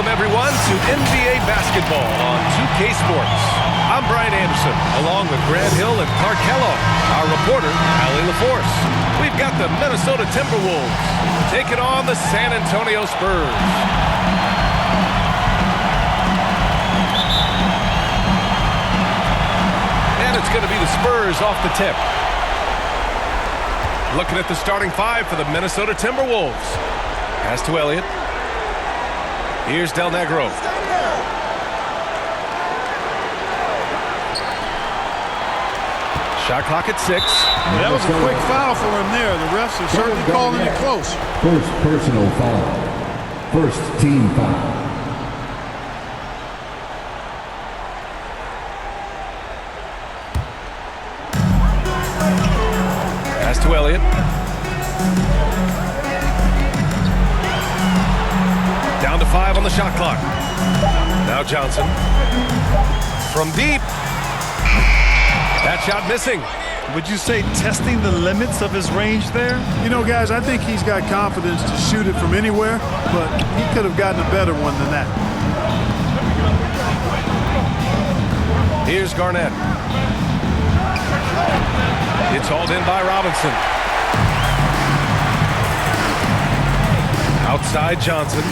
everyone, to NBA basketball on 2K Sports. I'm Brian Anderson, along with Grant Hill and Clark Kellogg, our reporter, Allie LaForce. We've got the Minnesota Timberwolves taking on the San Antonio Spurs. And it's going to be the Spurs off the tip. Looking at the starting five for the Minnesota Timberwolves. Pass to Elliott. Here's Del Negro. Shot clock at 6. That was a quick foul for him there. The refs are certainly calling it close. First personal foul. First team foul. Pass to Elliott. Down to 5 on the shot clock. Now Johnson. From deep. That shot missing. Would you say testing the limits of his range there? You know, guys, I think he's got confidence to shoot it from anywhere, but he could have gotten a better one than that. Here's Garnett. It's hauled in by Robinson. Outside Johnson.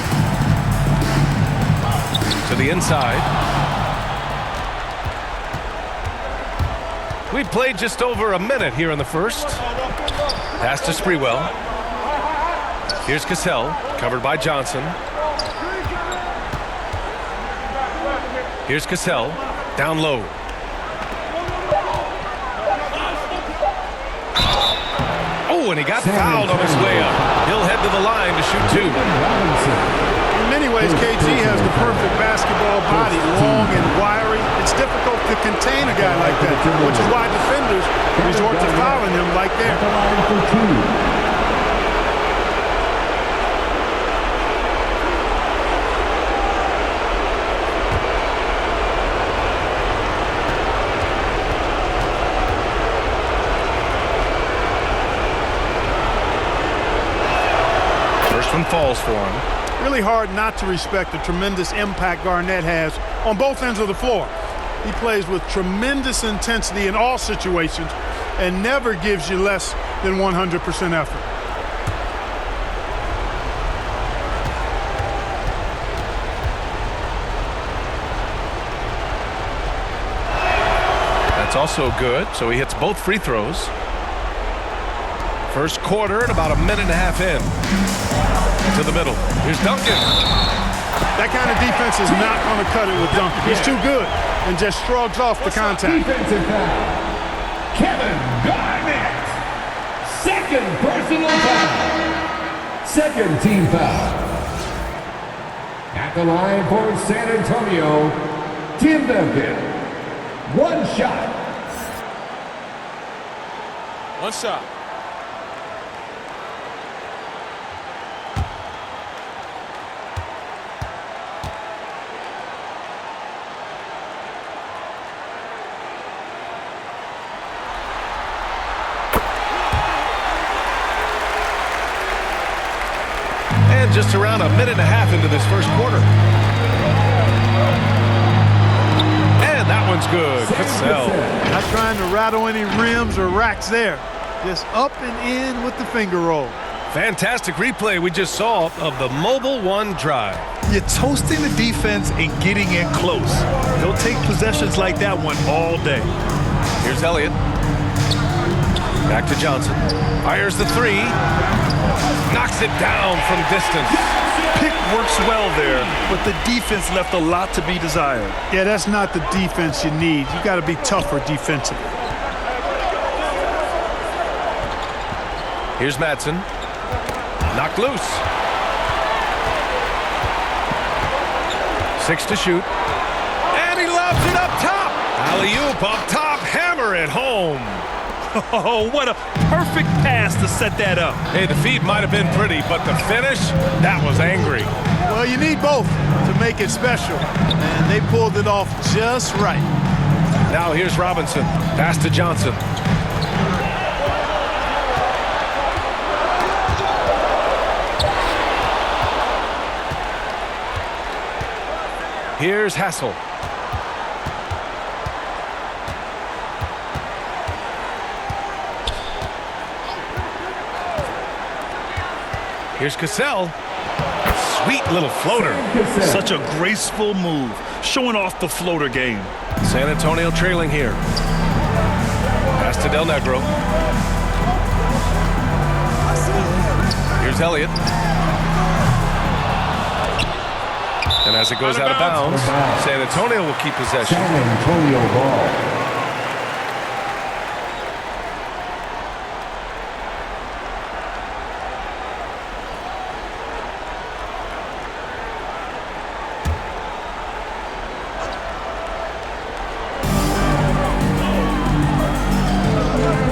To the inside. We've played just over a minute here in the first. Pass to Sprewell. Here's Cassell, covered by Johnson. Here's Cassell, down low. Oh, and he got fouled on his way up. He'll head to the line to shoot 2. In many ways, KG has the perfect basketball body, long and wiry. It's difficult to contain a guy like that, which is why defenders resort to fouling him like that. First one falls for him. Really hard not to respect the tremendous impact Garnett has on both ends of the floor. He plays with tremendous intensity in all situations and never gives you less than 100% effort. That's also good, so he hits both free throws. First quarter and about a minute and a half in. To the middle. Here's Duncan. That kind of defense is not going to cut it with Duncan. He's too good and just shrugs off the contact. Defensive foul. Kevin Garnett. Second personal foul. Second team foul. At the line for San Antonio, Tim Duncan. One shot. One shot. And just around a minute and a half into this first quarter. And that one's good. Cassell. Not trying to rattle any rims or racks there. Just up and in with the finger roll. Fantastic replay we just saw of the Mobile One drive. You're toasting the defense and getting in close. They'll take possessions like that one all day. Here's Elliott. Back to Johnson. Fires the 3. Knocks it down from distance. Pick works well there, but the defense left a lot to be desired. Yeah, that's not the defense you need. You got to be tougher defensively. Here's Madsen. Knocked loose. 6 to shoot. And he lobs it up top. Alley-oop up top. Hammer it home. Oh, what a perfect pass to set that up. Hey, the feed might have been pretty, but the finish, that was angry. Well, you need both to make it special, and they pulled it off just right. Now here's Robinson. Pass to Johnson. Here's Hassel. Here's Cassell. Sweet little floater. Such a graceful move, showing off the floater game. San Antonio trailing here. Pass to Del Negro. Here's Elliott. And as it goes out of bounds, San Antonio will keep possession. San Antonio ball.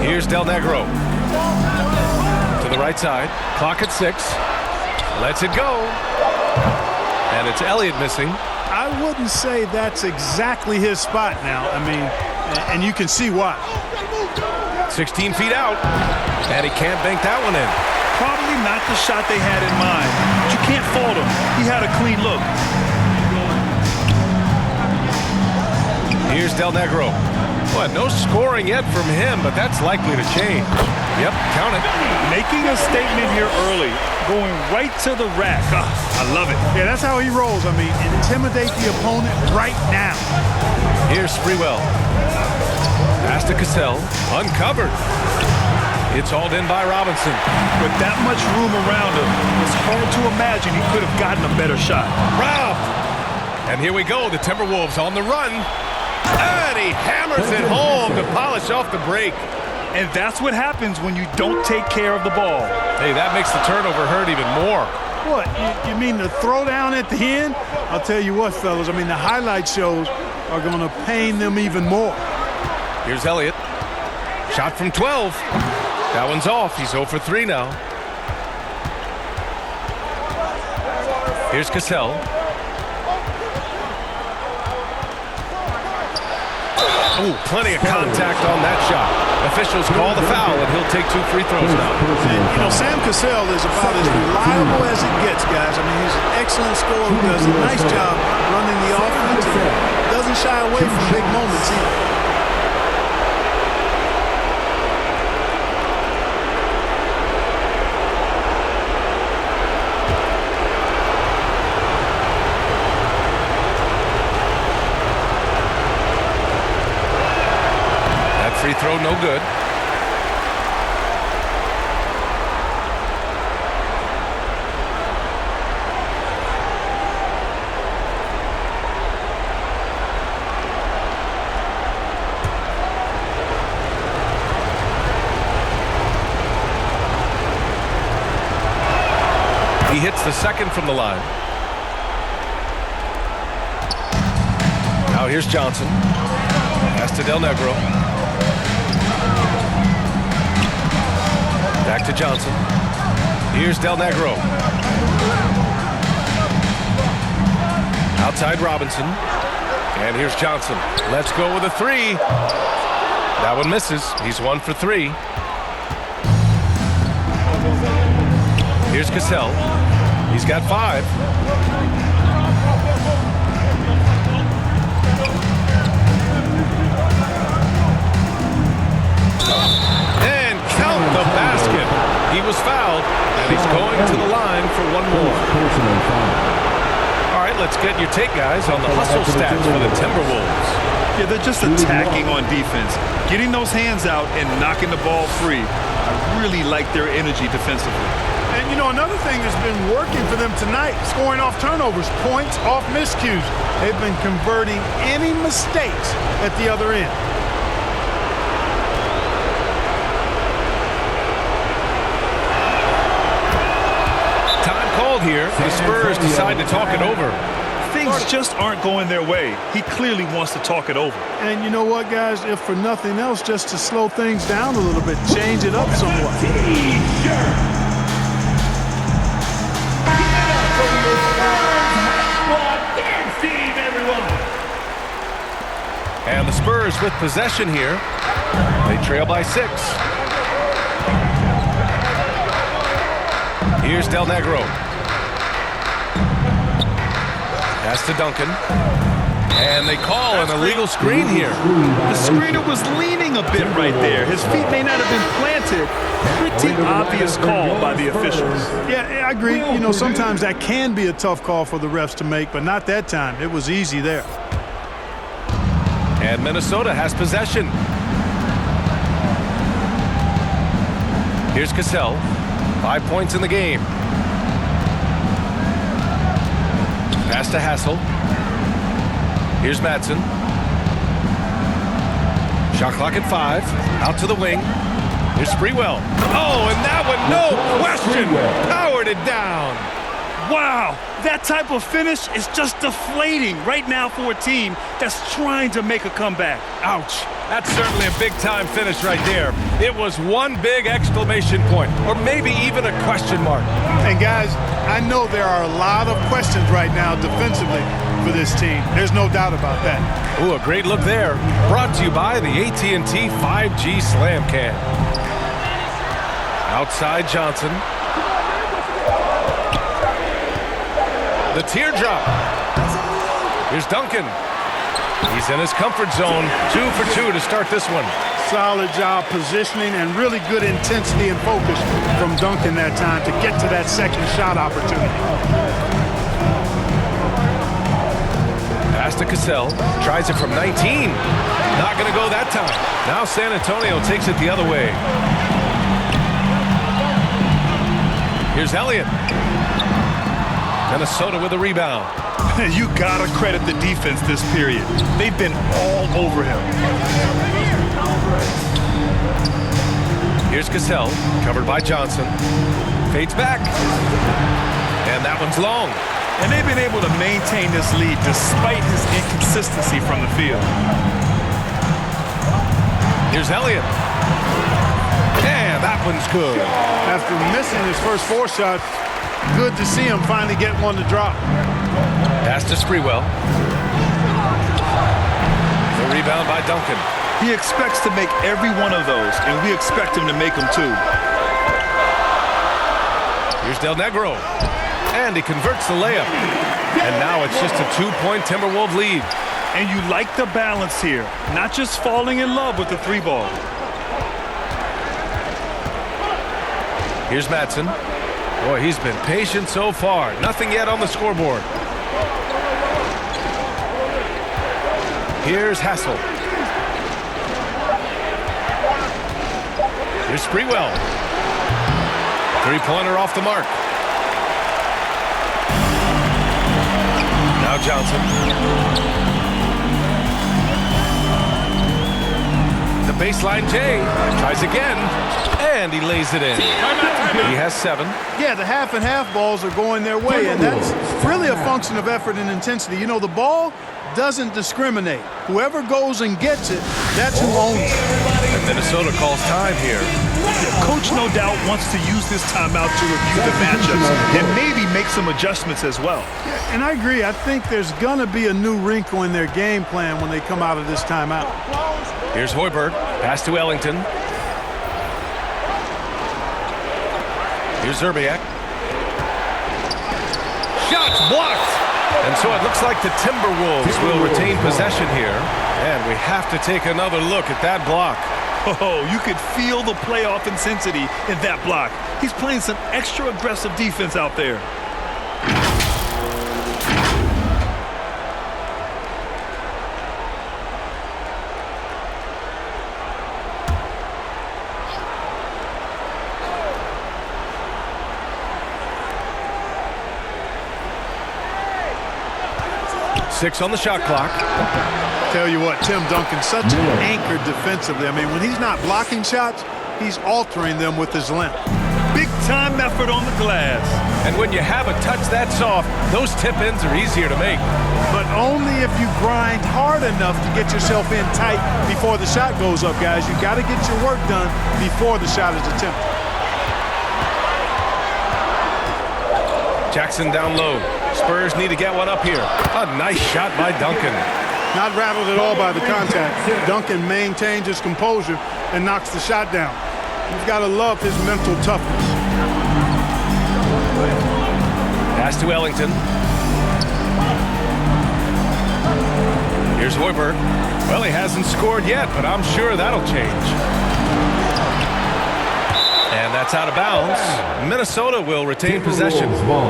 Here's Del Negro. To the right side. Clock at 6. Lets it go. And it's Elliott missing. I wouldn't say that's exactly his spot now. I mean, and you can see why. 16 feet out. And he can't bank that one in. Probably not the shot they had in mind. But you can't fault him. He had a clean look. Here's Del Negro. Well, no scoring yet from him, but that's likely to change. Yep, count it. Making a statement here early. Going right to the rack. I love it. Yeah, that's how he rolls. I mean, intimidate the opponent right now. Here's Sprewell. Pass to Cassell. Uncovered. It's hauled in by Robinson. With that much room around him, it's hard to imagine he could have gotten a better shot. Robbed. And here we go. The Timberwolves on the run. And he hammers it home to polish off the break. And that's what happens when you don't take care of the ball. Hey, that makes the turnover hurt even more. What, you mean the throwdown at the end? I'll tell you what, fellas, I mean, the highlight shows are going to pain them even more. Here's Elliott. Shot from 12. That one's off. He's 0 for 3 now. Here's Cassell. Ooh, plenty of contact on that shot. Officials call the foul, and he'll take 2 free throws now. And, you know, Sam Cassell is about as reliable as it gets, guys. I mean, he's an excellent scorer who does a nice job running the offense and doesn't shy away from big moments either. Free throw, no good. He hits the second from the line. Now here's Johnson. Pass to Del Negro. Back to Johnson. Here's Del Negro. Outside Robinson. And here's Johnson. Let's go with a 3. That one misses. He's 1 for 3. Here's Cassell. He's got 5. And count the basket. He was fouled, and he's going to the line for 1 more. All right, let's get your take, guys, on the hustle stats for the Timberwolves. Yeah, they're just attacking on defense, getting those hands out and knocking the ball free. I really like their energy defensively. And, you know, another thing that's been working for them tonight, scoring off turnovers, points off miscues. They've been converting any mistakes at the other end. Time called here. The Spurs decide to talk it over. Things just aren't going their way. He clearly wants to talk it over. And you know what, guys? If for nothing else, just to slow things down a little bit, change it up somewhat. And the Spurs with possession here. They trail by 6. Here's Del Negro. Pass to Duncan. And they call an illegal screen here. The screener was leaning a bit right there. His feet may not have been planted. Pretty obvious call by the officials. Yeah, I agree. You know, sometimes that can be a tough call for the refs to make, but not that time. It was easy there. And Minnesota has possession. Here's Cassell. 5 points in the game. Pass to Hassel. Here's Madsen. Shot clock at 5. Out to the wing. Here's Sprewell. Oh, and that one, no question, powered it down. Wow, that type of finish is just deflating right now for a team that's trying to make a comeback. Ouch. That's certainly a big-time finish right there. It was one big exclamation point, or maybe even a question mark. And guys, I know there are a lot of questions right now defensively for this team. There's no doubt about that. Ooh, a great look there. Brought to you by the AT&T 5G Slam Can. Outside Johnson. The teardrop. Here's Duncan. He's in his comfort zone. 2 for 2 to start this one. Solid job positioning and really good intensity and focus from Duncan that time to get to that second shot opportunity. Pass to Cassell. Tries it from 19. Not going to go that time. Now San Antonio takes it the other way. Here's Elliott. Minnesota with a rebound. You gotta credit the defense this period. They've been all over him. Here's Cassell, covered by Johnson. Fades back. And that one's long. And they've been able to maintain this lead despite his inconsistency from the field. Here's Elliott. And that one's good. After missing his first 4 shots, good to see him finally get one to drop. Pass to Sprewell. The rebound by Duncan. He expects to make every one of those, and we expect him to make them too. Here's Del Negro. And he converts the layup. And now it's just a 2-point Timberwolves lead. And you like the balance here, not just falling in love with the 3-ball. Here's Madsen. Boy, he's been patient so far. Nothing yet on the scoreboard. Here's Hassel. Here's Sprewell. 3-pointer off the mark. Now Johnson. The baseline J. Tries again. And he lays it in. He has 7. Yeah, the half and half balls are going their way, and that's really a function of effort and intensity. You know, the ball doesn't discriminate. Whoever goes and gets it, that's who owns it. And Minnesota calls time here. Coach no doubt wants to use this timeout to review the matchups and maybe make some adjustments as well. Yeah, and I agree. I think there's going to be a new wrinkle in their game plan when they come out of this timeout. Here's Hoiberg. Pass to Ellington. Here's Zerbiak. Shots blocked! And so it looks like the Timberwolves will retain possession here. And we have to take another look at that block. Oh, you could feel the playoff intensity in that block. He's playing some extra aggressive defense out there. Six on the shot clock. Tell you what, Tim Duncan's such an anchor defensively. I mean, when he's not blocking shots, he's altering them with his length. Big time effort on the glass. And when you have a touch that soft, those tip-ins are easier to make. But only if you grind hard enough to get yourself in tight before the shot goes up, guys. You got to get your work done before the shot is attempted. Jackson down low. Spurs need to get one up here. A nice shot by Duncan. Not rattled at all by the contact. Duncan maintains his composure and knocks the shot down. You've got to love his mental toughness. Pass to Ellington. Here's Hoiberg. Well, he hasn't scored yet, but I'm sure that'll change. And that's out of bounds. Minnesota will retain possession. Ball.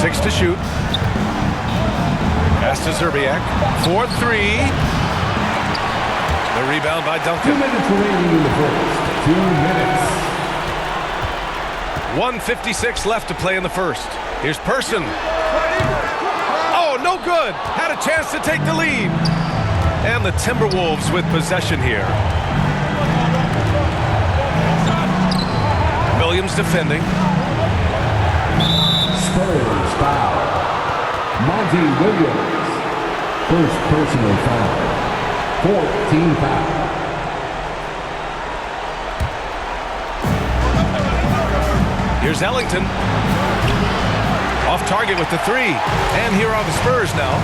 Six to shoot. Pass to Zerbiak. 4-3. The rebound by Duncan. 2 minutes remaining in the first. 2 minutes. 1:56 left to play in the first. Here's Person. Oh, no good. Had a chance to take the lead. And the Timberwolves with possession here. Williams defending. Spurs foul. Monty Williams. First personal foul. 14 foul. Here's Ellington. Off target with the three. And here are the Spurs now.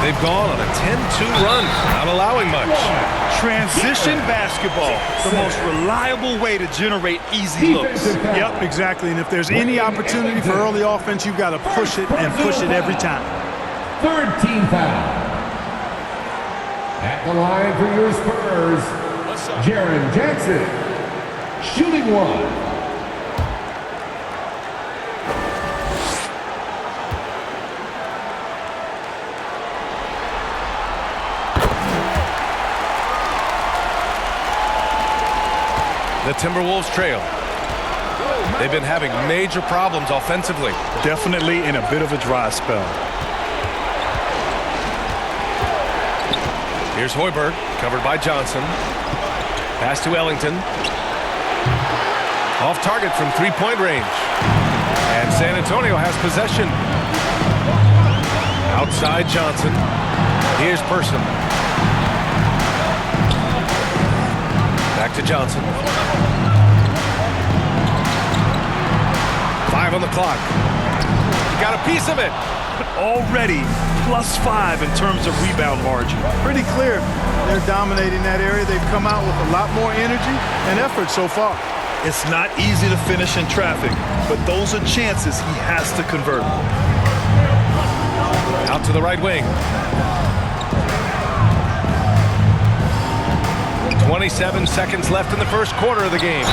They've gone on a 10-2 run, not allowing much. Transition basketball, the most reliable way to generate easy looks. Yep, exactly. And if there's any opportunity for early offense, you've got to push it and push it every time. Third team foul. At the line for your Spurs, Jaren Jackson. Shooting one. The Timberwolves trail. They've been having major problems offensively. Definitely in a bit of a dry spell. Here's Hoiberg, covered by Johnson. Pass to Ellington. Off target from three-point range. And San Antonio has possession. Outside Johnson. Here's Person. Back to Johnson. 5 on the clock. He got a piece of it. Already +5 in terms of rebound margin. Pretty clear they're dominating that area. They've come out with a lot more energy and effort so far. It's not easy to finish in traffic, but those are chances he has to convert. Out to the right wing. 27 seconds left in the first quarter of the game.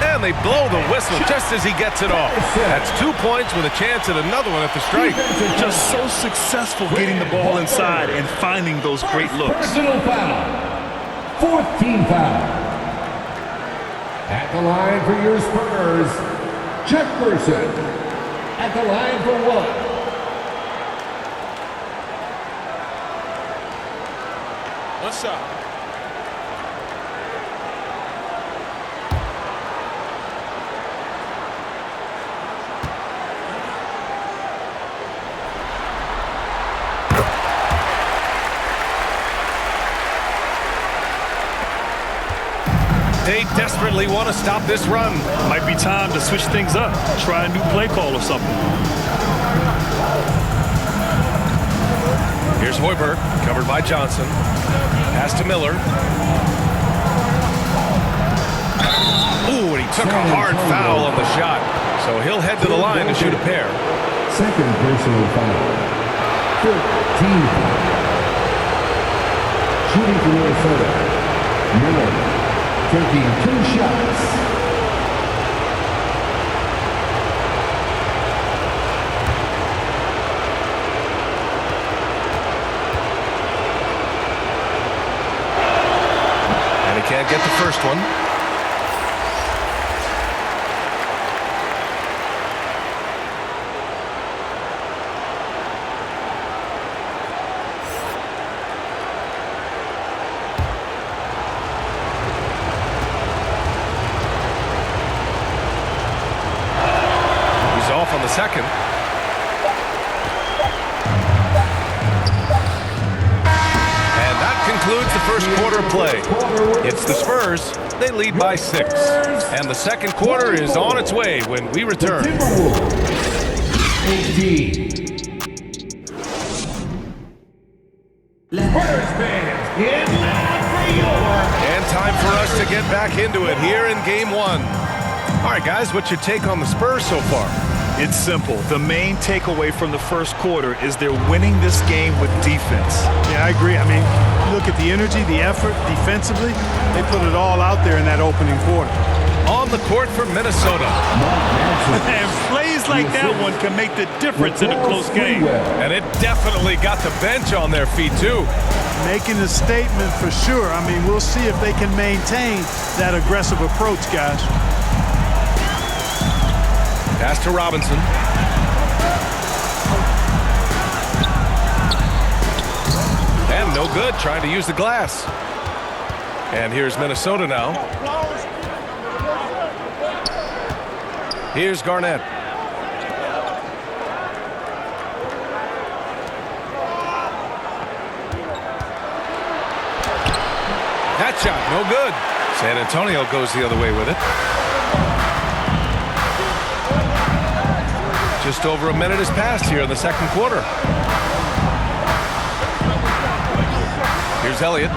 And they blow the whistle just as he gets it off. That's 2 points with a chance at another one at the strike. Just so successful getting the ball inside and finding those great looks. Personal foul. Fourth team foul. At the line for your Spurs, Chuck Person. At the line for one. What's up? They desperately want to stop this run. Might be time to switch things up. Try a new play call or something. Here's Hoiberg, covered by Johnson. Pass to Miller. Ooh, and he took a hard foul on the shot. So he'll head to the line to shoot a pair. Second personal foul. 13 foul. Shooting for Minnesota, Miller. Taking 2 shots. And he can't get the first one. Off on the second. And that concludes the first quarter play. It's the Spurs. They lead by 6. And the second quarter is on its way when we return. 18. Spurs fans, get loud for your... And time for us to get back into it here in Game 1. All right, guys, what's your take on the Spurs so far? It's simple. The main takeaway from the first quarter is they're winning this game with defense. Yeah, I agree. I mean, look at the energy, the effort defensively. They put it all out there in that opening quarter. On the court for Minnesota. And plays like that one can make the difference in a close game. And it definitely got the bench on their feet, too. Making a statement for sure. I mean, we'll see if they can maintain that aggressive approach, guys. Pass to Robinson. And no good, trying to use the glass. And here's Minnesota now. Here's Garnett. That shot, no good. San Antonio goes the other way with it. Just over a minute has passed here in the second quarter. Here's Elliott.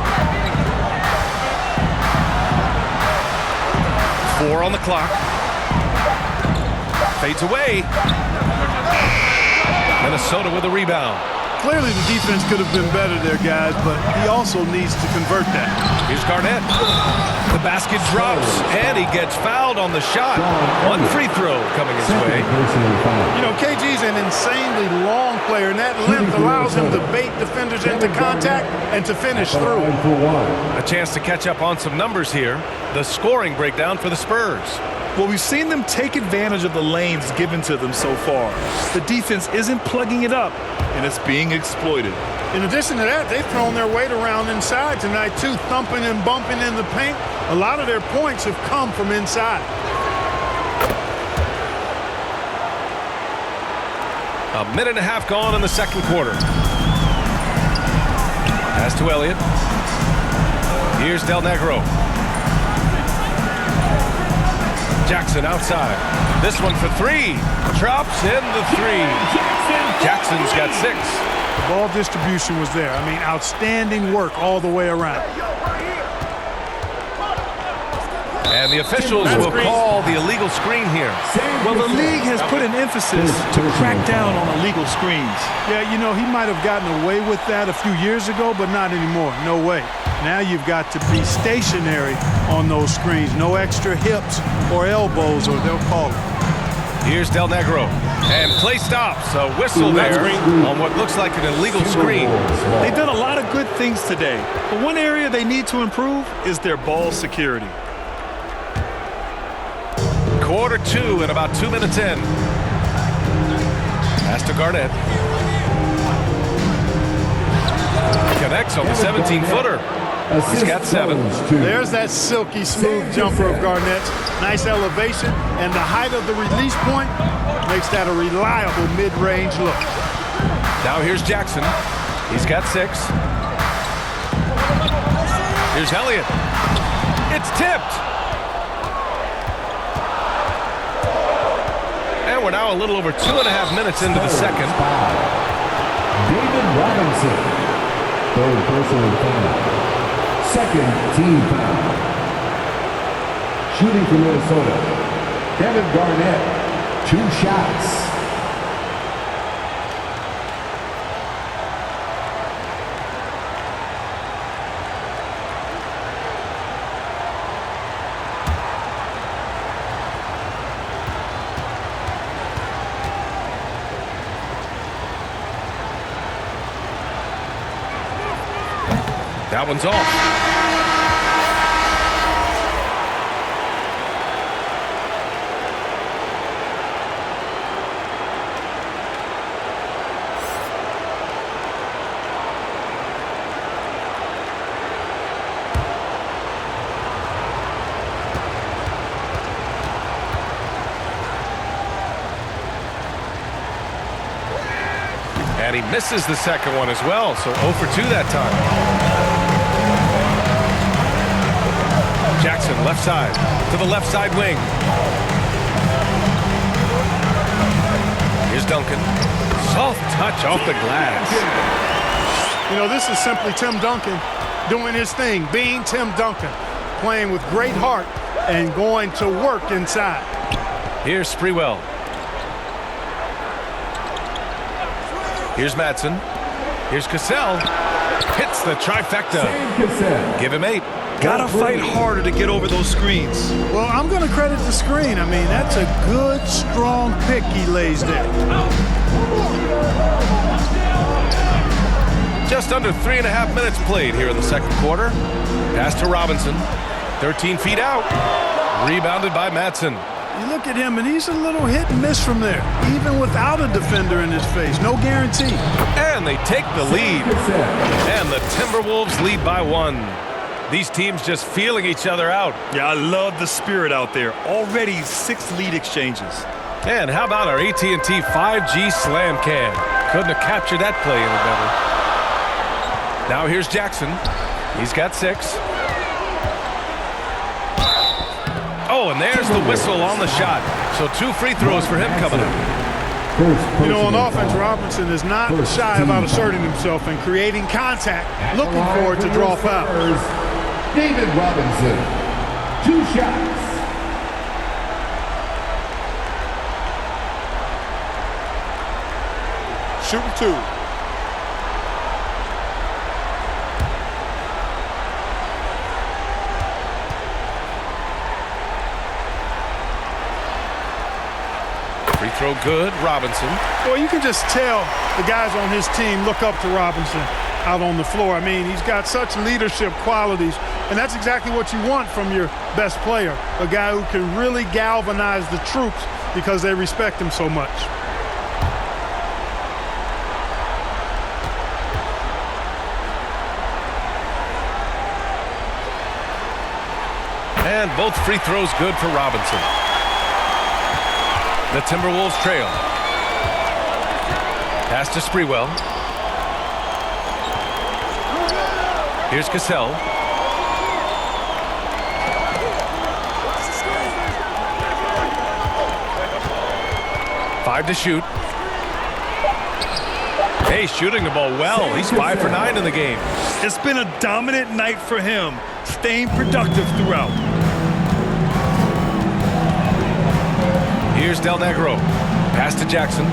4 on the clock. Fades away. Minnesota with a rebound. Clearly the defense could have been better there, guys, but he also needs to convert that. Here's Garnett. The basket drops, and he gets fouled on the shot. One free throw coming his way. You know, KG's an insanely long player, and that length allows him to bait defenders into contact and to finish through. A chance to catch up on some numbers here. The scoring breakdown for the Spurs. Well, we've seen them take advantage of the lanes given to them so far. The defense isn't plugging it up, and it's being exploited. In addition to that, they've thrown their weight around inside tonight, too, thumping and bumping in the paint. A lot of their points have come from inside. A minute and a half gone in the second quarter. Pass to Elliott. Here's Del Negro. Jackson outside. This one for 3. Drops in the 3. Jackson's got 6. The ball distribution was there. I mean, outstanding work all the way around. And the officials will call the illegal screen here. Well, the league has put an emphasis to crack down on illegal screens. Yeah, you know, he might have gotten away with that a few years ago, but not anymore. No way. Now you've got to be stationary on those screens. No extra hips or elbows, or they'll call it. Here's Del Negro. And play stops. A whistle there on what looks like an illegal screen. They've done a lot of good things today, but one area they need to improve is their ball security. Quarter 2 and about 2 minutes in. Pass to Garnett. Connects on the 17-footer. He's got 7. There's that silky smooth jumper of Garnett's. Nice elevation, and the height of the release point makes that a reliable mid-range look. Now here's Jackson. He's got 6. Here's Elliott. It's tipped. And we're now a little over 2.5 minutes into the second. David Robinson, 3rd personal foul. 2nd team foul. Shooting for Minnesota, Kevin Garnett, 2 shots. That one's off. And he misses the second one as well, so 0 for 2 that time. Jackson, left side, to the left side wing. Here's Duncan. Soft touch off the glass. You know, this is simply Tim Duncan doing his thing, being Tim Duncan, playing with great heart and going to work inside. Here's Sprewell. Here's Madsen. Here's Cassell. Hits the trifecta. Give him 8. Gotta fight harder to get over those screens. Well, I'm going to credit the screen. I mean, that's a good, strong pick he lays there. Just under 3.5 minutes played here in the second quarter. Pass to Robinson. 13 feet out. Rebounded by Madsen. You look at him, and he's a little hit and miss from there, even without a defender in his face. No guarantee. And they take the lead. And the Timberwolves lead by 1. These teams just feeling each other out. Yeah, I love the spirit out there. Already 6 lead exchanges. And how about our AT&T 5G Slam Cam? Couldn't have captured that play any better. Now here's Jackson. He's got 6. Oh, and there's the whistle on the shot. So 2 free throws for him coming up. You know, on offense, Robinson is not shy about asserting himself and creating contact, looking for it to draw fouls. David Robinson, 2 shots. Shooting 2. Free throw good, Robinson. Well, you can just tell the guys on his team look up to Robinson out on the floor. I mean, he's got such leadership qualities, and that's exactly what you want from your best player, a guy who can really galvanize the troops because they respect him so much. And both free throws good for Robinson. The Timberwolves trail. Pass to Sprewell. Here's Cassell. Five to shoot. Hey, shooting the ball well. He's 5 for 9 in the game. It's been a dominant night for him, staying productive throughout. Here's Del Negro. Pass to Jackson.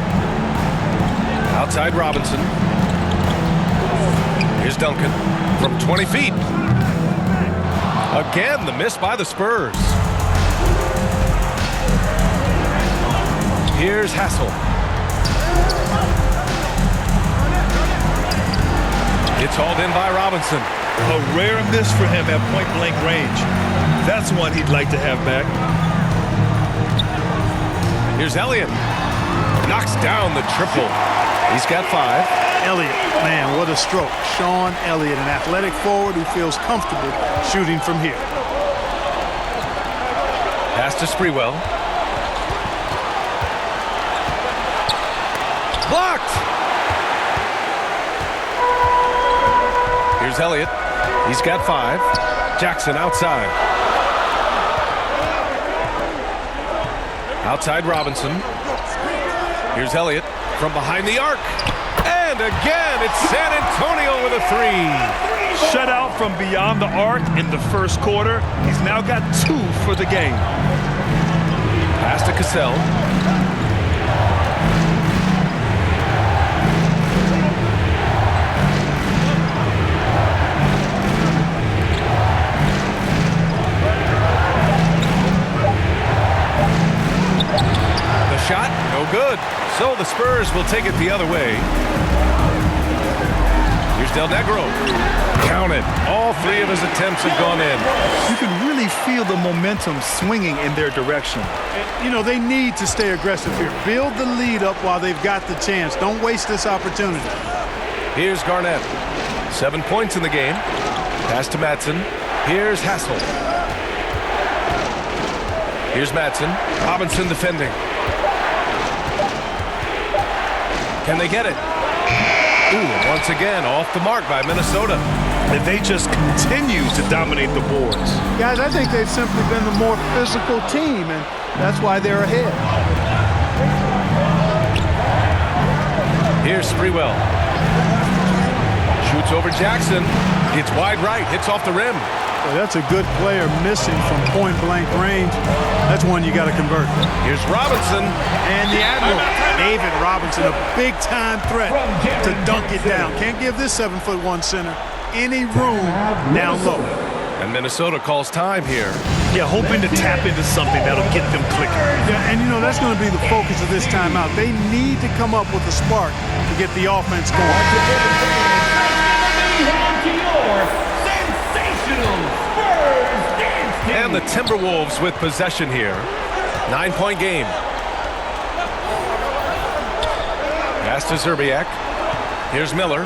Outside Robinson. Here's Duncan from 20 feet. Again, the miss by the Spurs. Here's Hassel. It's hauled in by Robinson. A rare miss for him at point-blank range. That's one he'd like to have back. Here's Elliott. Knocks down the triple. He's got 5. Elliott, man, what a stroke. Sean Elliott, an athletic forward who feels comfortable shooting from here. Pass to Sprewell. Blocked! Here's Elliott. He's got 5. Jackson outside. Outside Robinson. Here's Elliott from behind the arc. And again, it's San Antonio with a 3. Shut out from beyond the arc in the first quarter. He's now got 2 for the game. Pass to Cassell. Shot, no good. So the Spurs will take it the other way. Here's Del Negro. Counted. All 3 of his attempts have gone in. You can really feel the momentum swinging in their direction. And, you know, they need to stay aggressive here. Build the lead up while they've got the chance. Don't waste this opportunity. Here's Garnett. 7 points in the game. Pass to Madsen. Here's Hassel. Here's Madsen. Robinson defending. Can they get it? Ooh, once again, off the mark by Minnesota. And they just continue to dominate the boards. Guys, I think they've simply been the more physical team, and that's why they're ahead. Here's Sprewell. Shoots over Jackson. It's wide right. Hits off the rim. Well, that's a good player missing from point-blank range. That's one you got to convert. Here's Robinson. And the Admiral, David Robinson, a big-time threat to dunk it down. Can't give this 7'1" center any room down low. And Minnesota calls time here. Yeah, hoping to tap into something that'll get them clicking. Yeah, and, you know, that's going to be the focus of this timeout. They need to come up with a spark to get the offense going. And the Timberwolves with possession here. 9-point game. Pass to Zerbiak. Here's Miller.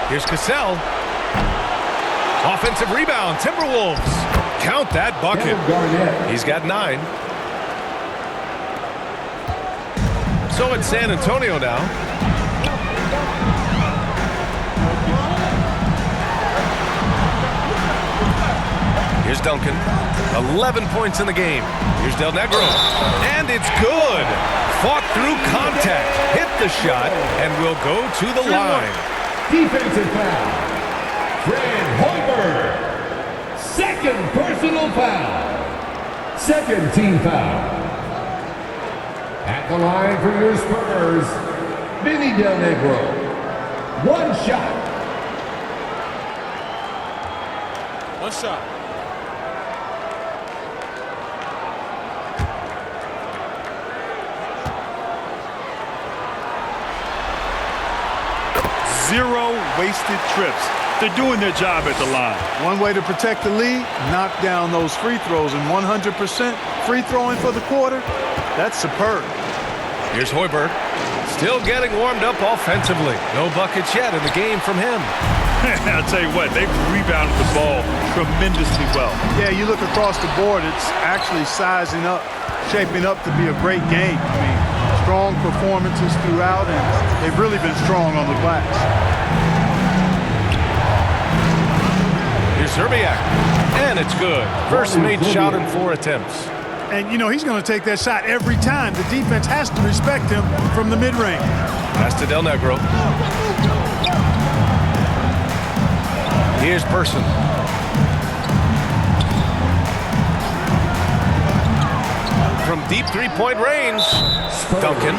Here's Cassell. Offensive rebound. Timberwolves. Count that bucket. He's got 9. So it's San Antonio now. Here's Duncan. 11 points in the game. Here's Del Negro. And it's good. Fought through contact. Hit the shot and will go to the line. Defensive foul. Fred Hoiberg. Second personal foul. Second team foul. At the line for your Spurs, Vinny Del Negro. One shot. One shot. Zero wasted trips. They're doing their job at the line. One way to protect the lead, knock down those free throws, and 100% free throwing for the quarter, that's superb. Here's Hoiberg. Still getting warmed up offensively. No buckets yet in the game from him. I'll tell you what, they've rebounded the ball tremendously well. Yeah, you look across the board, it's actually sizing up, shaping up to be a great game. I mean, strong performances throughout, and they've really been strong on the glass. Here's Zerbiak. And it's good. First made shot in 4 attempts. And, you know, he's going to take that shot every time. The defense has to respect him from the mid-range. Pass to Del Negro. Here's Person. From deep three-point range, Duncan.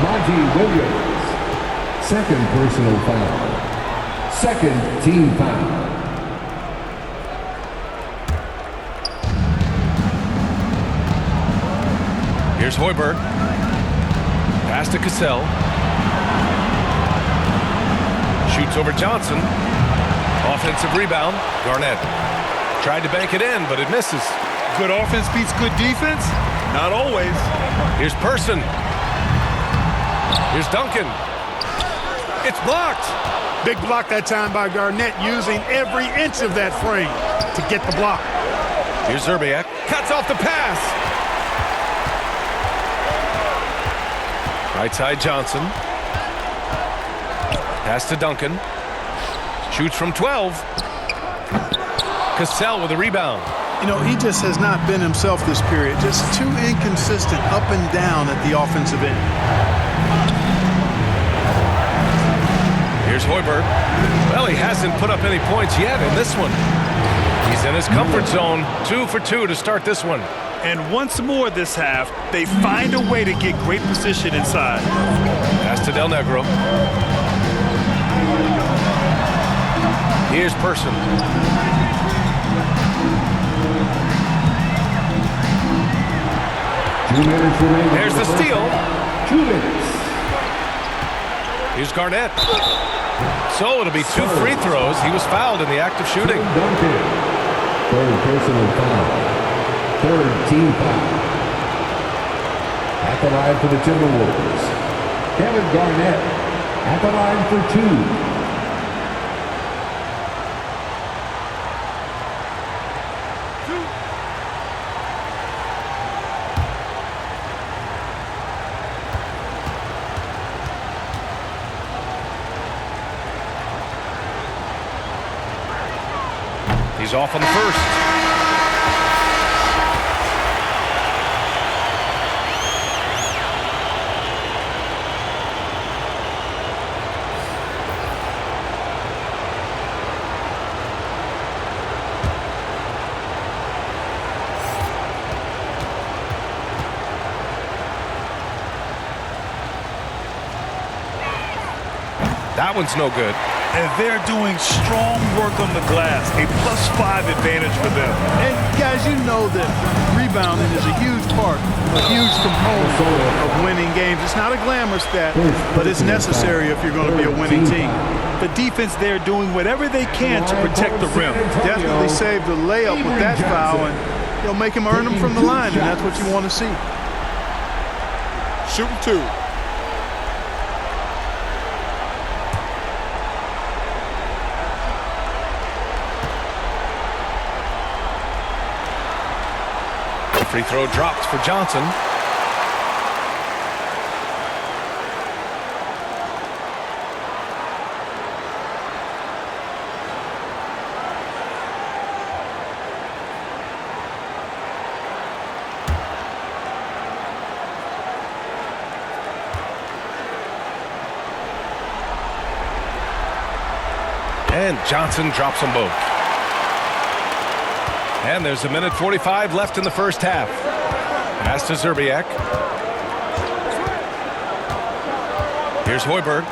Monty Williams. Second personal foul. Second team foul. Here's Hoiberg. Pass to Cassell. Shoots over Johnson. Offensive rebound. Garnett. Tried to bank it in, but it misses. Good offense beats good defense? Not always. Here's Person. Here's Duncan. It's blocked. Big block that time by Garnett, using every inch of that frame to get the block. Here's Zerbiak. Cuts off the pass. Right side Johnson. Pass to Duncan. Shoots from 12. Cassell with a rebound. You know, he just has not been himself this period. Just too inconsistent up and down at the offensive end. Here's Hoiberg. Well, he hasn't put up any points yet in this one. He's in his comfort zone. 2 for 2 to start this one. And once more this half, they find a way to get great position inside. Pass to Del Negro. Here's Person. There's the steal. 2 minutes. Here's Garnett. So it'll be 2 free throws. He was fouled in the act of shooting. Duncan. Third personal foul. Third team foul. At the line for the Timberwolves, Kevin Garnett. At the line for 2. He's off on the first. That one's no good. And they're doing strong work on the glass. A +5 advantage for them. And guys, you know that rebounding is a huge part, a huge component of winning games. It's not a glamour stat, but it's necessary if you're going to be a winning team. The defense there doing whatever they can to protect the rim. Definitely saved the layup with that foul, and they'll make him earn them from the line, and that's what you want to see. Shooting 2. Free throw dropped for Johnson. And Johnson drops them both. And there's a minute 45 left in the first half. Pass to Zerbiak. Here's Hoiberg.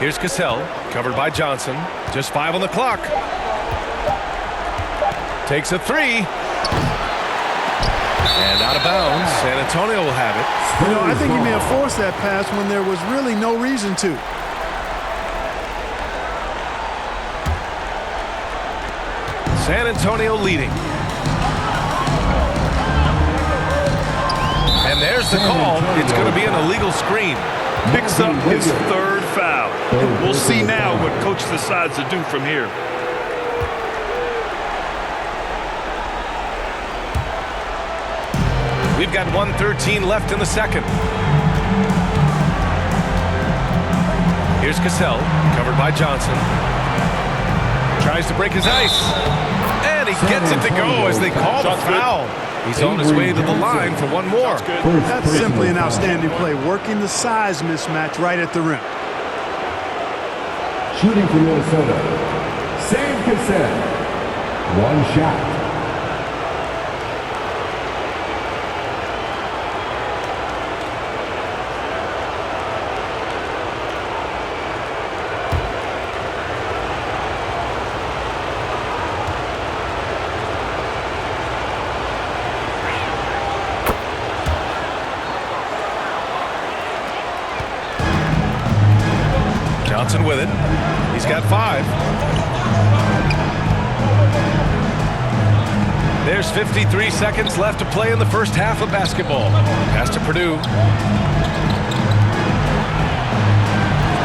Here's Cassell, covered by Johnson. Just 5 on the clock. Takes a 3. And out of bounds. San Antonio will have it. You know, I think he may have forced that pass when there was really no reason to. San Antonio leading. And there's the call. It's going to be an illegal screen. Picks up his 3rd foul. We'll see now what coach decides to do from here. We've got 1:13 left in the second. Here's Cassell, covered by Johnson. Tries to break his ice. And he gets it to go as they call the foul. He's on his way to the line for one more. That's simply an outstanding play, working the size mismatch right at the rim. Shooting for Minnesota, Sam Cassell. One shot. Johnson with it. He's got 5. There's 53 seconds left to play in the first half of basketball. Pass to Purdue.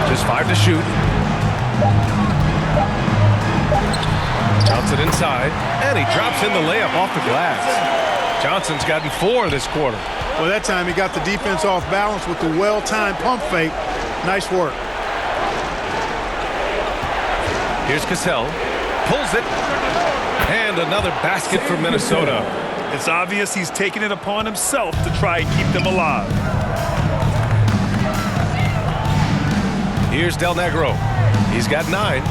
Just 5 to shoot. Johnson inside, and he drops in the layup off the glass. Johnson's gotten 4 this quarter. Well, that time he got the defense off balance with the well-timed pump fake. Nice work. Here's Cassell. Pulls it. And another basket for Minnesota. It's obvious he's taking it upon himself to try and keep them alive. Here's Del Negro. He's got 9.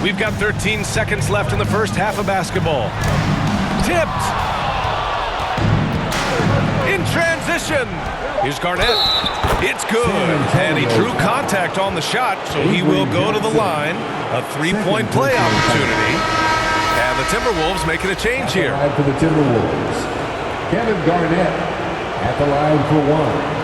We've got 13 seconds left in the first half of basketball. Tipped. In transition. Here's Garnett. It's good. And he drew contact on the shot, so he will go to the line. A 3-point play opportunity. And the Timberwolves making a change here. For the Timberwolves, Kevin Garnett at the line for 1.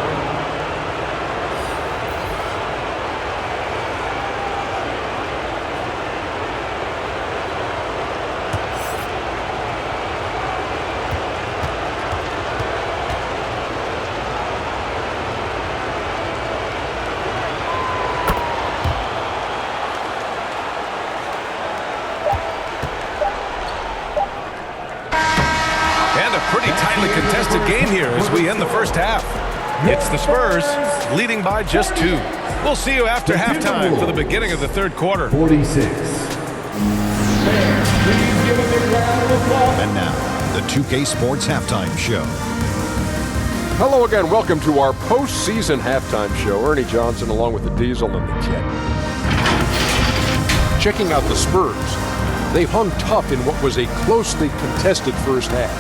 Pretty tightly contested game here as we end the first half. It's the Spurs leading by just 2. We'll see you after halftime for the beginning of the third quarter. 46. And now, the 2K Sports Halftime Show. Hello again. Welcome to our postseason halftime show. Ernie Johnson along with the Diesel and the Jet. Checking out the Spurs. They hung tough in what was a closely contested first half.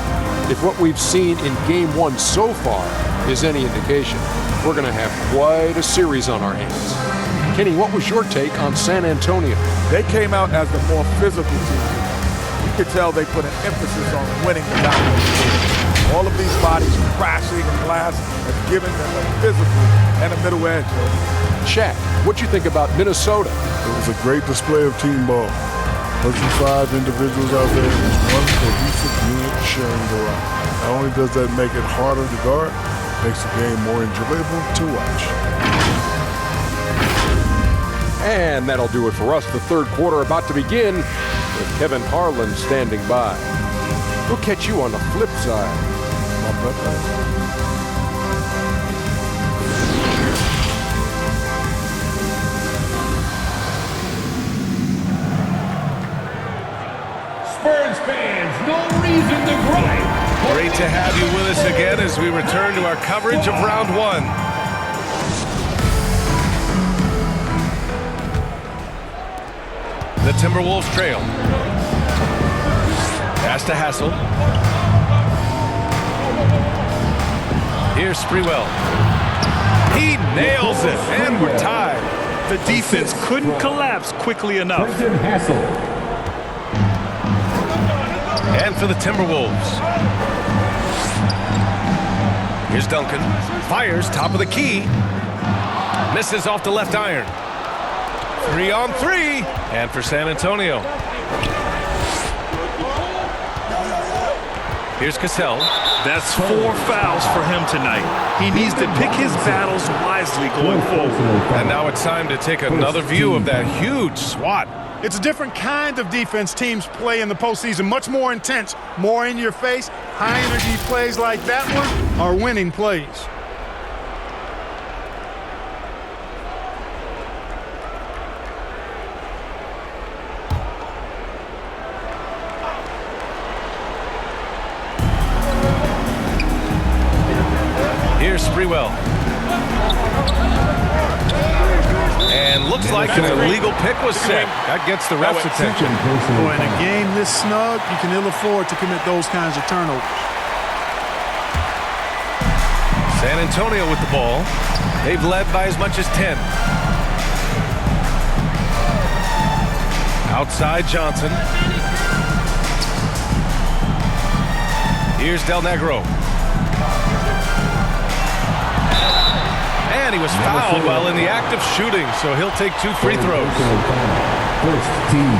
If what we've seen in Game 1 so far is any indication, we're going to have quite a series on our hands. Kenny, what was your take on San Antonio? They came out as the more physical team. You could tell they put an emphasis on winning the dominant game. All of these bodies crashing and blasting has given them a physical and a middle edge. Shaq, what you think about Minnesota? It was a great display of team ball. 35 individuals out there, just one cohesive unit sharing the rock. Not only does that make it harder to guard, it makes the game more enjoyable to watch. And that'll do it for us. The third quarter about to begin with Kevin Harlan standing by. We'll catch you on the flip side. Spurs fans, no reason to gripe. Great to have you with us again as we return to our coverage of round one. The Timberwolves trail. Pass to Hassel. Here's Sprewell. He nails it, and we're tied. The defense couldn't collapse quickly enough. Brendan Hassel. And for the Timberwolves. Here's Duncan. Fires top of the key. Misses off the left iron. 3 on 3. And for San Antonio. Here's Cassell. That's 4 fouls for him tonight. He needs to pick his battles wisely going forward. And now it's time to take another view of that huge swat. It's a different kind of defense teams play in the postseason, much more intense, more in your face. High-energy plays like that one are winning plays. Here's Sprewell. And looks like an illegal pick was set. That gets the ref's attention. Boy, in a game this snug, you can ill afford to commit those kinds of turnovers. San Antonio with the ball. They've led by as much as 10. Outside Johnson. Here's Del Negro. And he was fouled while in the act of shooting, so he'll take 2 free throws. First team.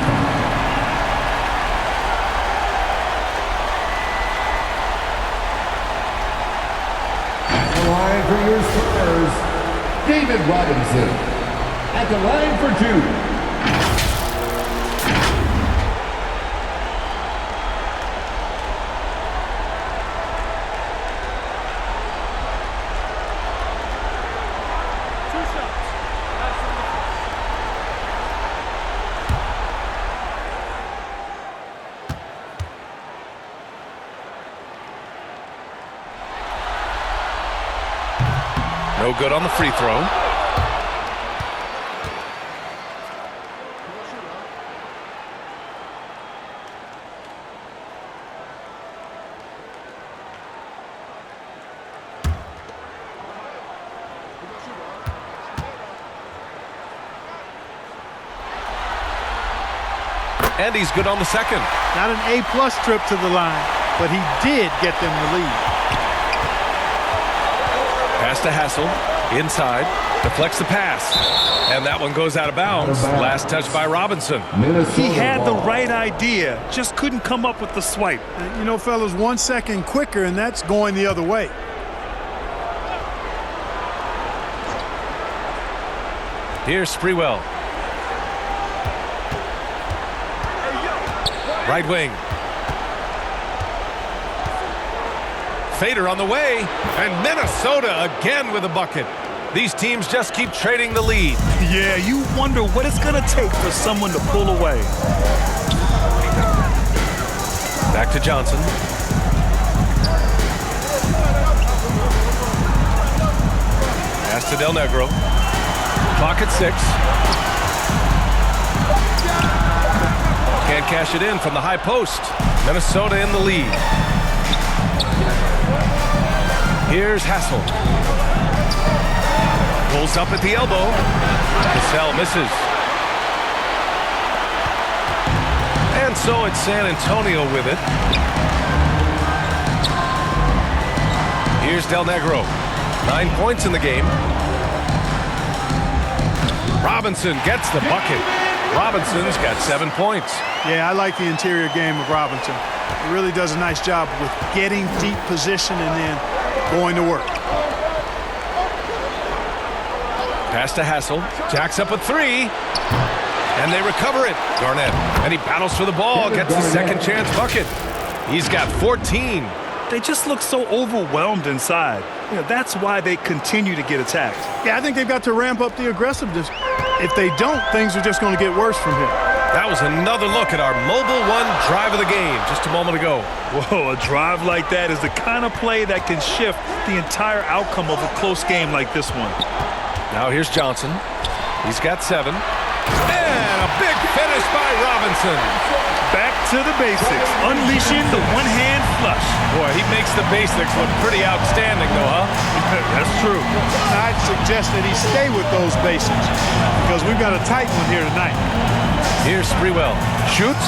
At the line for your Spurs, David Robinson. At the line for 2. No good on the free throw. And he's good on the second. Not an A-plus trip to the line, but he did get them the lead. Pass to Hassel. Inside. Deflects the pass. And that one goes out of bounds. Last touch by Robinson. He had the right idea, just couldn't come up with the swipe. You know, fellas, 1 second quicker, and that's going the other way. Here's Sprewell. Right wing. Fader on the way, and Minnesota again with a bucket. These teams just keep trading the lead. Yeah, you wonder what it's going to take for someone to pull away. Back to Johnson. Pass to Del Negro. Clock at 6. Can't cash it in from the high post. Minnesota in the lead. Here's Hassel. Pulls up at the elbow. Cassell misses. And so it's San Antonio with it. Here's Del Negro. 9 points in the game. Robinson gets the bucket. Robinson's got 7 points. Yeah, I like the interior game of Robinson. He really does a nice job with getting deep position and then going to work. Pass to Hassel. Jacks up a three. And they recover it. Garnett. And he battles for the ball. Gets the second chance bucket. He's got 14. They just look so overwhelmed inside. You know, that's why they continue to get attacked. Yeah, I think they've got to ramp up the aggressiveness. If they don't, things are just going to get worse from here. That was another look at our Mobile One drive of the game just a moment ago. Whoa, a drive like that is the kind of play that can shift the entire outcome of a close game like this one. Now here's Johnson. He's got 7. And a big finish by Robinson. Back to the basics, unleashing the one-hand flush. Boy, he makes the basics look pretty outstanding, though, huh? That's true. I'd suggest that he stay with those basics because we've got a tight one here tonight. Here's Sprewell. Shoots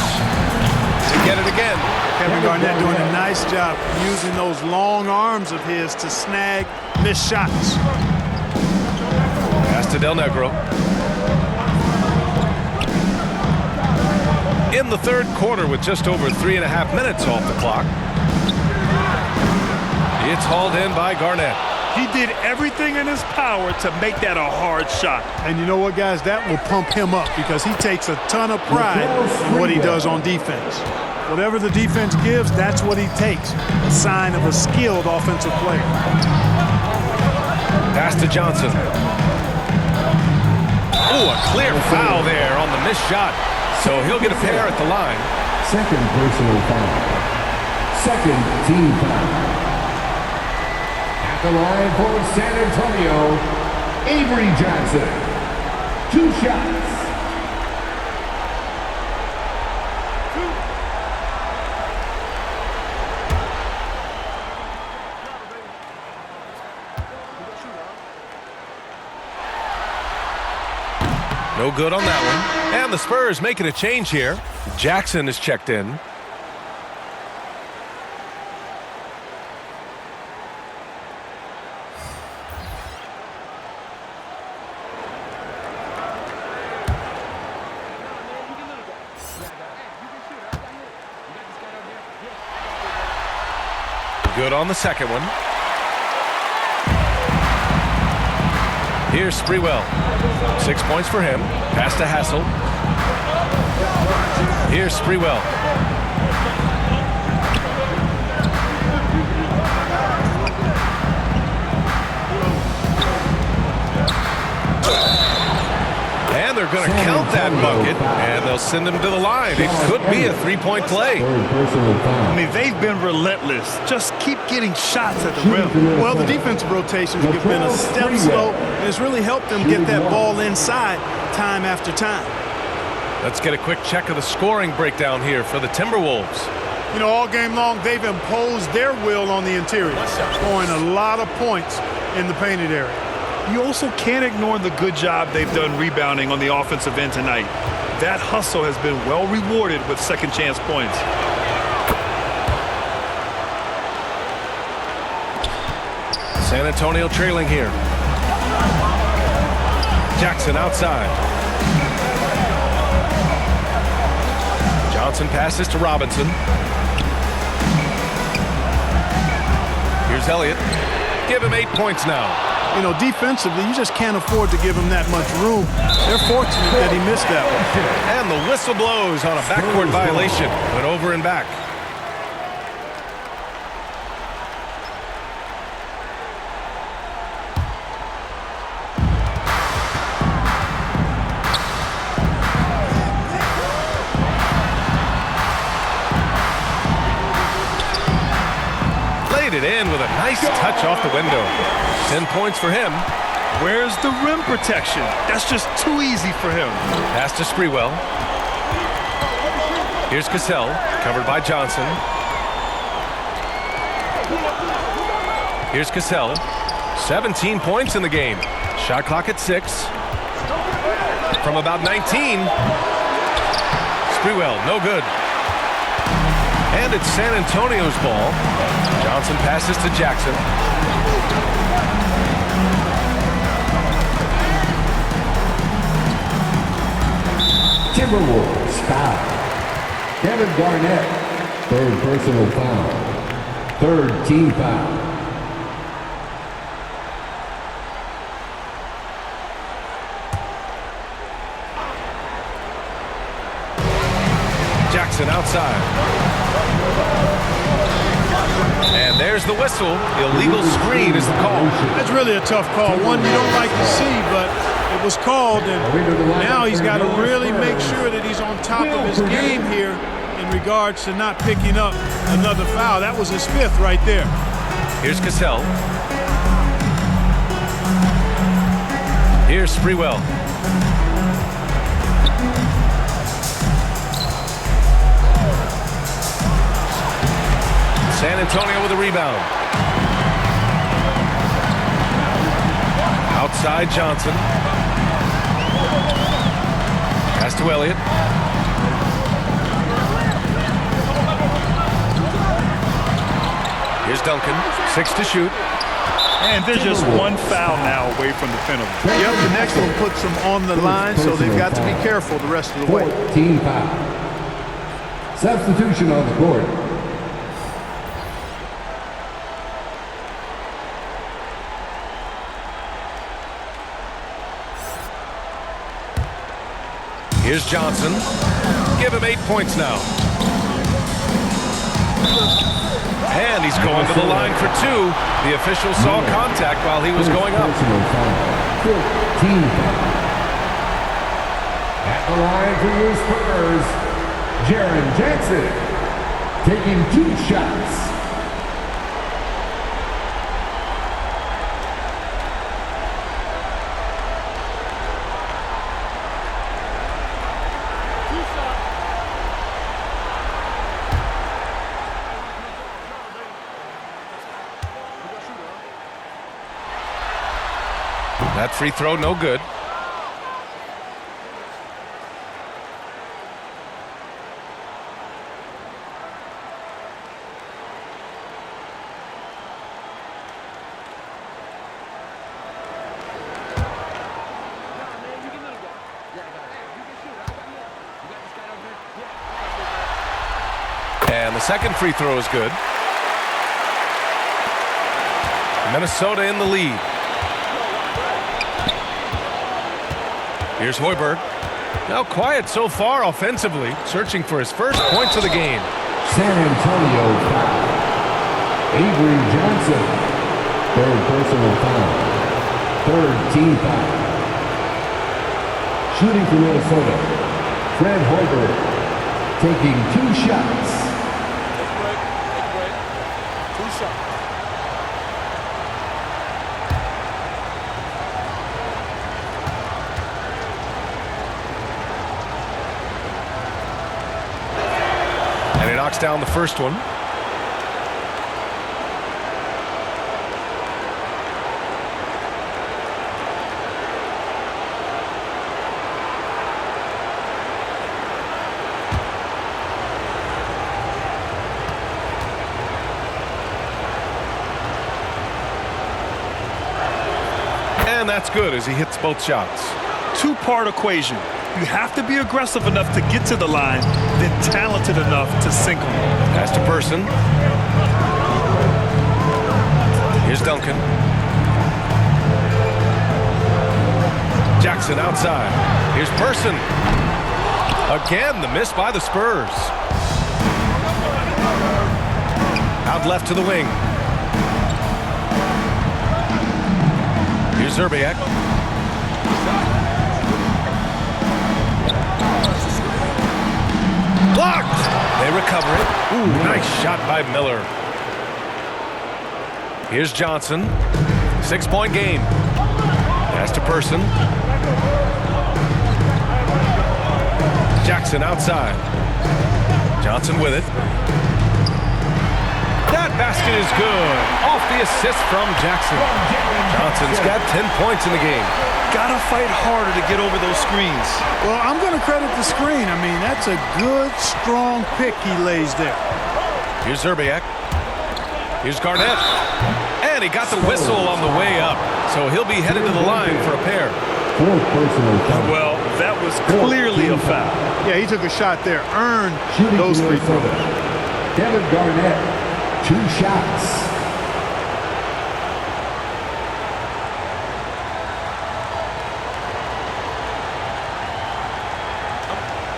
to get it again. Kevin Garnett doing a nice job using those long arms of his to snag missed shots. Pass to Del Negro. In the third quarter with just over 3.5 minutes off the clock. It's hauled in by Garnett. He did everything in his power to make that a hard shot. And you know what, guys? That will pump him up because he takes a ton of pride in what he does on defense. Whatever the defense gives, that's what he takes. A sign of a skilled offensive player. Pass to Johnson. Oh, a clear foul there on the missed shot. So he'll get a pair at the line. Second personal foul. Second team foul. At the line for San Antonio, Avery Johnson. 2 shots. No good on that one. And the Spurs making a change here. Jackson is checked in. Good on the second one. Here's Sprewell. 6 points for him. Pass to Hassel. Here's Sprewell. And they're going to count that bucket, and they'll send him to the line. It could be a 3-point play. I mean, they've been relentless. Just keep getting shots at the rim. Well, the defensive rotations have been a step slow, and it's really helped them get that ball inside time after time. Let's get a quick check of the scoring breakdown here for the Timberwolves. You know, all game long, they've imposed their will on the interior, scoring a lot of points in the painted area. You also can't ignore the good job they've done rebounding on the offensive end tonight. That hustle has been well rewarded with second chance points. San Antonio trailing here. Jackson outside. Johnson passes to Robinson. Here's Elliott. Give him 8 points now. You know, defensively, you just can't afford to give him that much room. They're fortunate that he missed that one. And the whistle blows on a backcourt violation. Went over and back. Laid it in with a nice touch off the window. 10 points for him. Where's the rim protection? That's just too easy for him. Pass to Sprewell. Here's Cassell, covered by Johnson. Here's Cassell. 17 points in the game. Shot clock at 6. From about 19. Sprewell, no good. And it's San Antonio's ball. Johnson passes to Jackson. Timberwolves foul. Kevin Garnett, third personal foul. Third team foul. Jackson outside. And there's the whistle. Illegal screen is the call. That's really a tough call. One you don't like to see, but it was called, and now he's got to really make sure that he's on top of his game here in regards to not picking up another foul. That was his 5th right there. Here's Cassell. Here's Sprewell. San Antonio with a rebound. Outside Johnson. Pass to Elliott. Here's Duncan. 6 to shoot. And they're just one foul now away from the penalty. Yep, the next one puts them on the line, so they've got to be careful the rest of the way. Team foul. Substitution on the court. Here's Johnson. Give him 8 points now. And he's going to the line for 2. The official saw contact while he was going up. At the line for your Spurs, Jaren Jackson taking 2 shots. That free throw, no good. And the second free throw is good. Minnesota in the lead. Here's Hoiberg. Now quiet so far offensively, searching for his first points of the game. San Antonio foul. Avery Johnson, third personal foul. Third team foul. Shooting for Minnesota, Fred Hoiberg, taking 2 shots. Knocks down the first one. And that's good as he hits both shots. 2-part equation. You have to be aggressive enough to get to the line, then talented enough to sink them. Pass to Person. Here's Duncan. Jackson outside. Here's Person. Again, the miss by the Spurs. Out left to the wing. Here's Zerbiak. Blocked! They recover it. Ooh, nice shot by Miller. Here's Johnson. 6-point game. Pass to Person. Jackson outside. Johnson with it. That basket is good. Off the assist from Jackson. Johnson's got 10 points in the game. Gotta fight harder to get over those screens. Well, I'm going to credit the screen. I mean, that's a good, strong pick he lays there. Here's Zerbiak. Here's Garnett. And he got the whistle on the way up. So he'll be headed to the line for a pair. Well, that was clearly a foul. Yeah, he took a shot there. Earned those free throws. Kevin Garnett, 2 shots.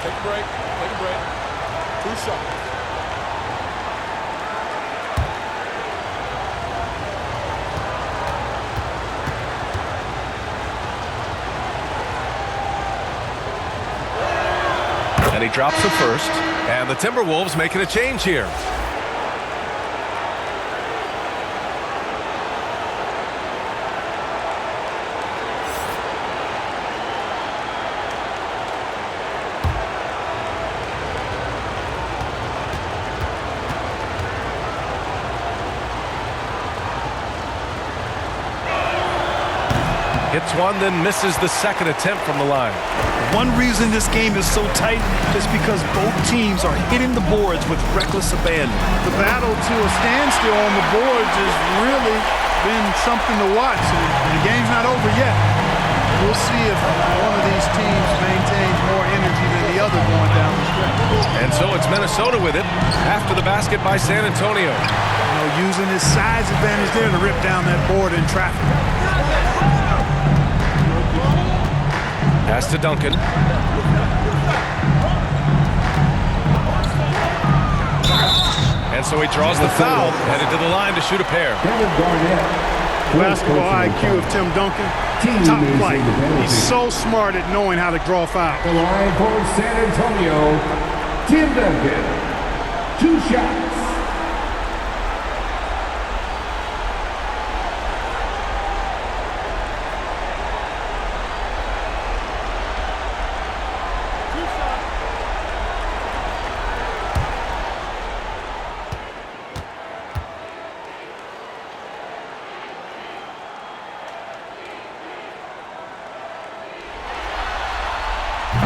Take a break. Take a break. 2 shots. And he drops the first. And the Timberwolves making a change here. Hits one, then misses the second attempt from the line. One reason this game is so tight is because both teams are hitting the boards with reckless abandon. The battle to a standstill on the boards has really been something to watch. And the game's not over yet. We'll see if one of these teams maintains more energy than the other going down the stretch. And so it's Minnesota with it after the basket by San Antonio. You know, using his size advantage there to rip down that board in traffic. Pass to Duncan. And so he draws the foul, headed to the line to shoot a pair. Kevin Garnett. Basketball IQ of Tim Duncan, top flight. He's so smart at knowing how to draw fouls. The line for San Antonio, Tim Duncan. 2 shots.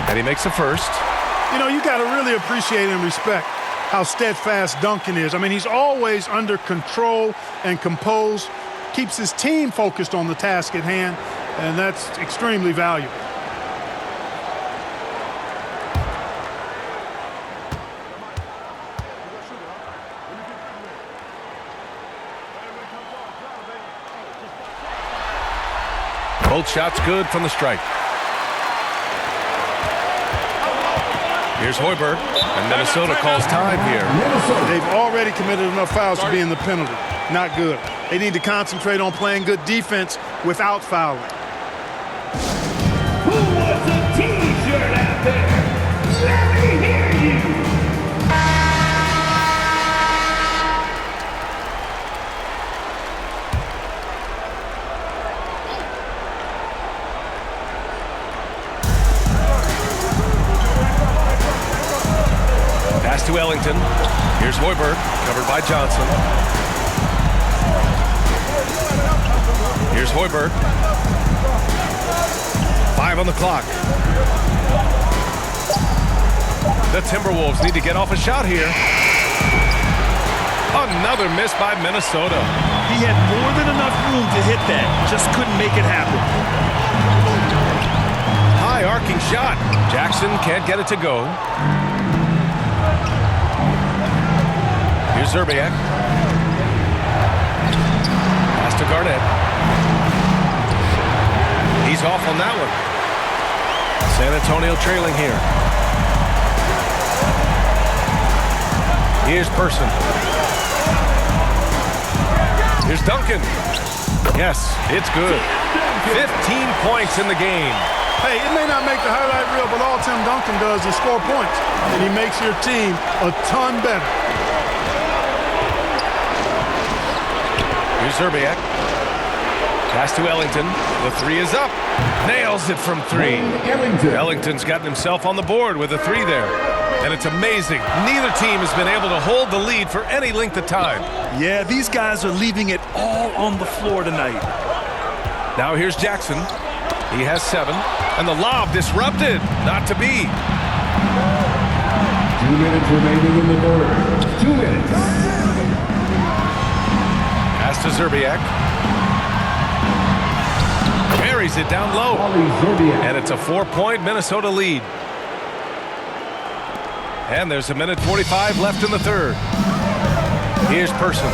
And he makes the first. You know, you got to really appreciate and respect how steadfast Duncan is. I mean, he's always under control and composed, keeps his team focused on the task at hand, and that's extremely valuable. Both shots good from the stripe. Here's Hoiberg, and Minnesota calls time here. They've already committed enough fouls to be in the penalty. Not good. They need to concentrate on playing good defense without fouling. Who wants a T-shirt out there? Let me hear you. Pass to Ellington. Here's Hoiberg, covered by Johnson. Here's Hoiberg. 5 on the clock. The Timberwolves need to get off a shot here. Another miss by Minnesota. He had more than enough room to hit that, just couldn't make it happen. High arcing shot. Jackson can't get it to go. Here's Zerbiak. Pass to Garnett. He's off on that one. San Antonio trailing here. Here's Person. Here's Duncan. Yes, it's good. 15 points in the game. Hey, it may not make the highlight reel, but all Tim Duncan does is score points, and he makes your team a ton better. Here's Zerbiak. Pass to Ellington. The 3 is up. Nails it from 3. Ellington's gotten himself on the board with a 3 there. And it's amazing. Neither team has been able to hold the lead for any length of time. Yeah, these guys are leaving it all on the floor tonight. Now here's Jackson. He has 7. And the lob disrupted. Not to be. 2 minutes remaining in the third. 2 minutes. Pass to Zerbiak. Buries it down low. And it's a 4-point Minnesota lead. And there's 1:45 left in the third. Here's Person.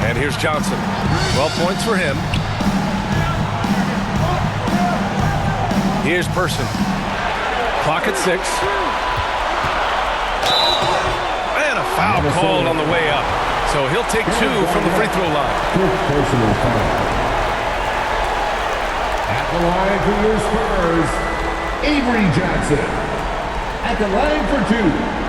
And here's Johnson. 12 points for him. Here's Person. Clock at 6. And a foul called on the way up. So he'll take 2 from the free throw line. Personal foul. At the line for your Spurs, Avery Johnson. At the line for 2.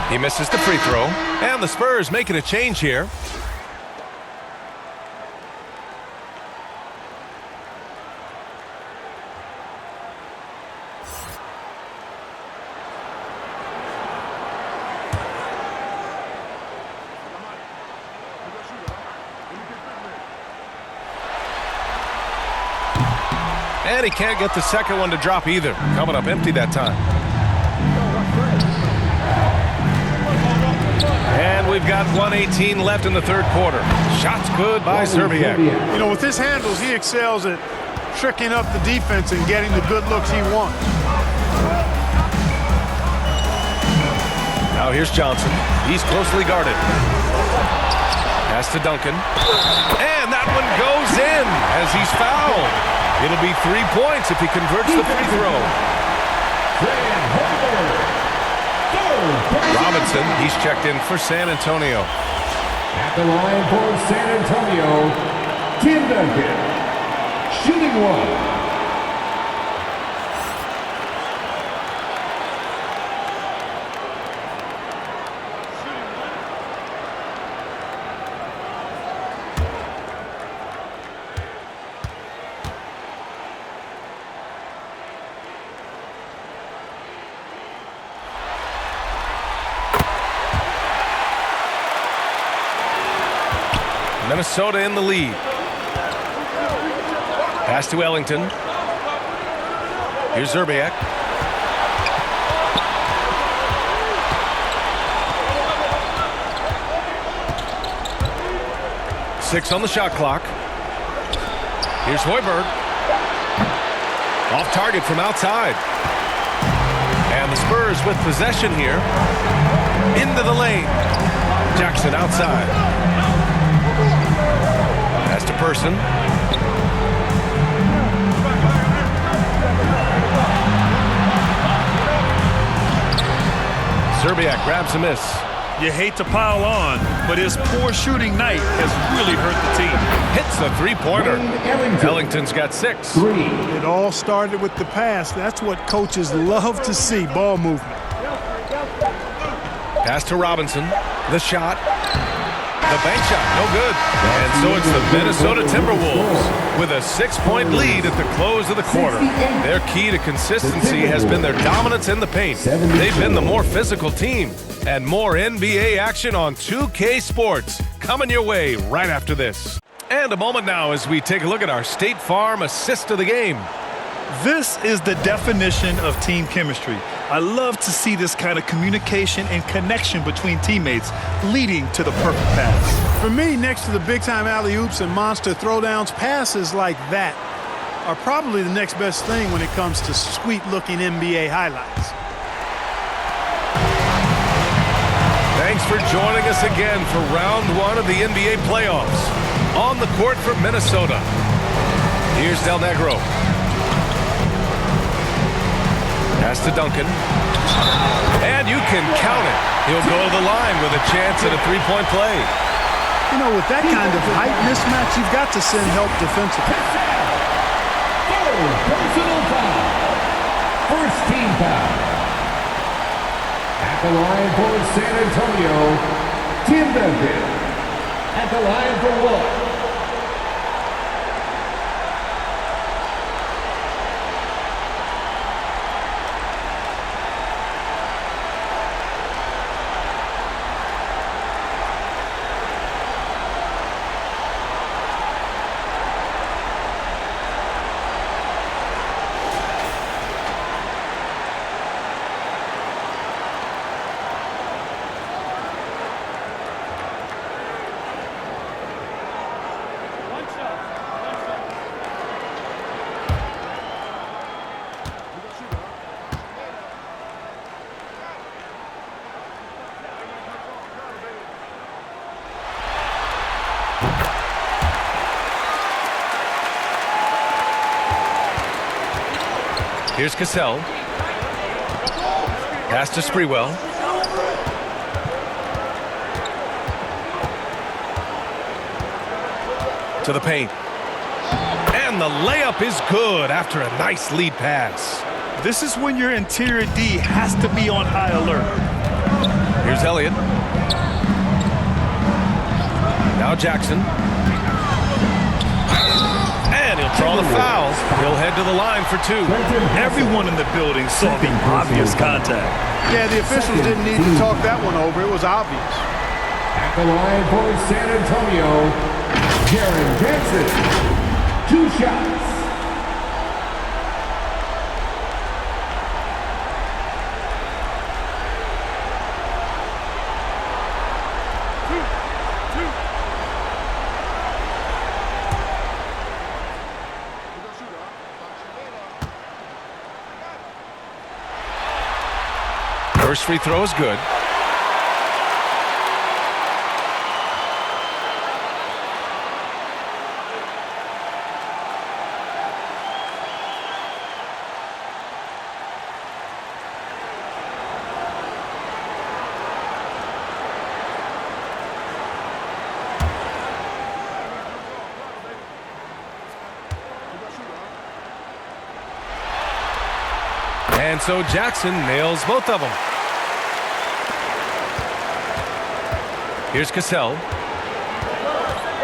He misses the free throw, and the Spurs making a change here. And he can't get the second one to drop either. Coming up empty that time. And we've got 1:18 left in the third quarter. Shots good by Zerbiak. You know, with his handles, he excels at tricking up the defense and getting the good looks he wants. Now here's Johnson. He's closely guarded. Pass to Duncan. And that one goes in as he's fouled. It'll be 3 points if he converts the free throw. Robinson, he's checked in for San Antonio. At the line for San Antonio, Tim Duncan. Shooting 1. Minnesota in the lead. Pass to Ellington. Here's Zerbiak. Six on the shot clock. Here's Hoiberg. Off target from outside. And the Spurs with possession here. Into the lane. Jackson outside. Pass to Person. Zerbiak grabs a miss. You hate to pile on, but his poor shooting night has really hurt the team. Hits the three-pointer. Ellington's got 6. It all started with the pass. That's what coaches love to see, ball movement. Pass to Robinson. The shot. The bank shot, no good. And so it's the Minnesota Timberwolves with a 6-point lead at the close of the quarter. Their key to consistency has been their dominance in the paint. They've been the more physical team. And more NBA action on 2K Sports coming your way right after this. And a moment now as we take a look at our State Farm assist of the game. This is the definition of team chemistry. I love to see this kind of communication and connection between teammates leading to the perfect pass. For me, next to the big-time alley-oops and monster throwdowns, passes like that are probably the next best thing when it comes to sweet-looking NBA highlights. Thanks for joining us again for round 1 of the NBA playoffs. On the court for Minnesota. Here's Del Negro. Pass to Duncan. And you can count it. He'll go to the line with a chance at a 3-point play. You know, with that kind of height mismatch, you've got to send help defensively. Personal foul. First team foul. At the line for San Antonio, Tim Duncan. At the line for one. Here's Cassell. Pass to Sprewell. To the paint. And the layup is good after a nice lead pass. This is when your interior D has to be on high alert. Here's Elliott. Now Jackson. And he'll draw the foul. He'll head to the line for two. Everyone in the building saw the obvious contact. Yeah, the officials didn't need to talk that one over. It was obvious. At the line for San Antonio, Jaren Jackson. 2 shots. First free throw is good. And so Jackson nails both of them. Here's Cassell.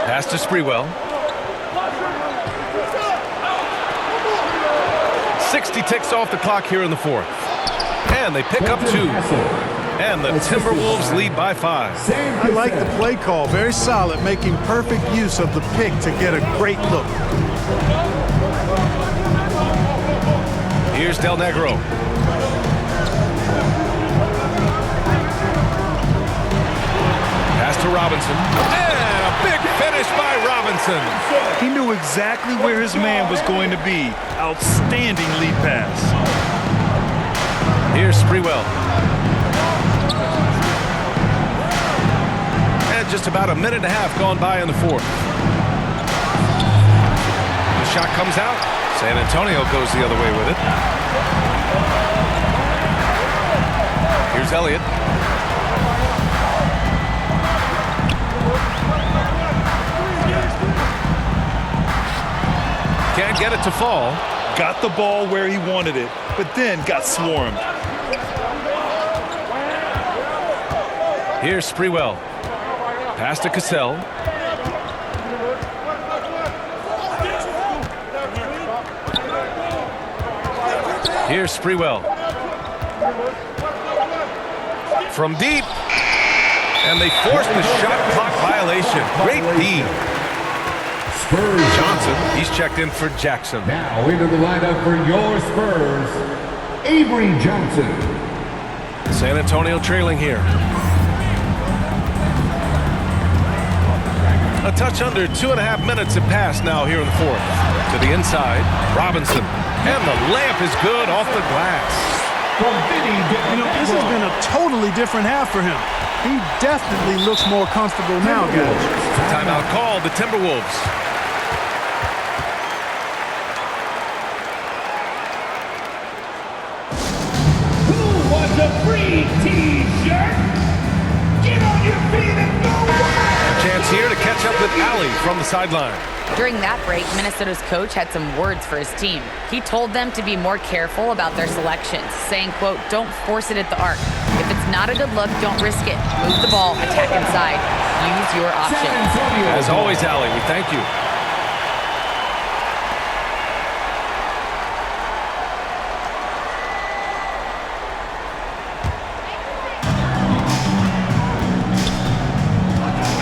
Pass to Sprewell. 60 ticks off the clock here in the fourth. And they pick up 2. And the Timberwolves lead by 5. I like the play call. Very solid, making perfect use of the pick to get a great look. Here's Del Negro. Pass to Robinson. And a big finish by Robinson. He knew exactly where his man was going to be. Outstanding lead pass. Here's Sprewell. And just about a minute and a half gone by in the fourth. The shot comes out. San Antonio goes the other way with it. Here's Elliott. Can't get it to fall. Got the ball where he wanted it, but then got swarmed. Here's Sprewell. Pass to Cassell. Here's Sprewell. From deep. And they force the shot clock violation. Great D. Spurs. Johnson, he's checked in for Jackson. Now into the lineup for your Spurs, Avery Johnson. San Antonio trailing here. A touch under 2.5 minutes have passed now here in the fourth. To the inside, Robinson. And the layup is good off the glass. You know, this has been a totally different half for him. He definitely looks more comfortable now, guys. Timeout called, the Timberwolves. Who wants a free T-shirt? Get on your feet and go! Chance here to catch up with Allie from the sideline. During that break, Minnesota's coach had some words for his team. He told them to be more careful about their selections, saying, quote, "Don't force it at the arc. If it's not a good look, don't risk it. Move the ball, attack inside. Use your options." As always, Allie, we thank you.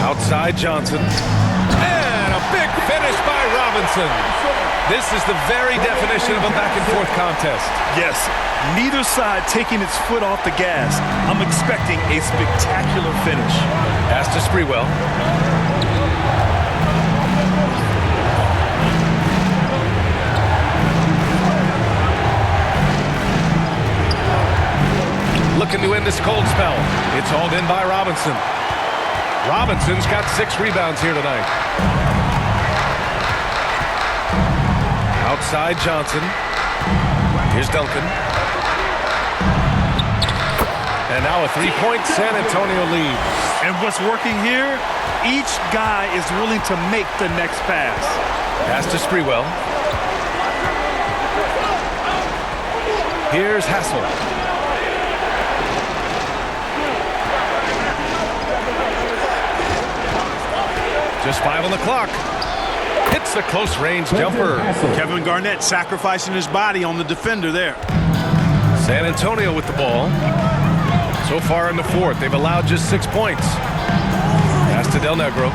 Outside Johnson. And a big finish by Robinson. This is the very definition of a back-and-forth contest. Yes, neither side taking its foot off the gas. I'm expecting a spectacular finish. Pass to Sprewell. Looking to end this cold spell. It's hauled in by Robinson. Robinson's got 6 rebounds here tonight. Outside Johnson. Here's Duncan. And now a 3-point San Antonio lead. And what's working here? Each guy is willing to make the next pass. Pass to Sprewell. Here's Hassel. Just 5 on the clock. Hits the close-range jumper. Kevin Garnett sacrificing his body on the defender there. San Antonio with the ball. So far in the fourth, they've allowed just 6 points. Pass to Del Negro.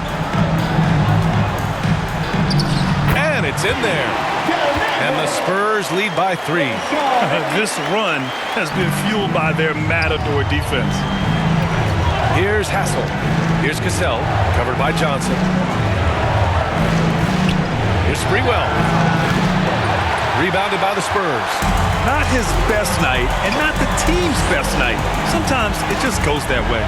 And it's in there. And the Spurs lead by 3. This run has been fueled by their matador defense. Here's Hassel. Here's Cassell, covered by Johnson. Here's Sprewell. Rebounded by the Spurs. Not his best night, and not the team's best night. Sometimes it just goes that way.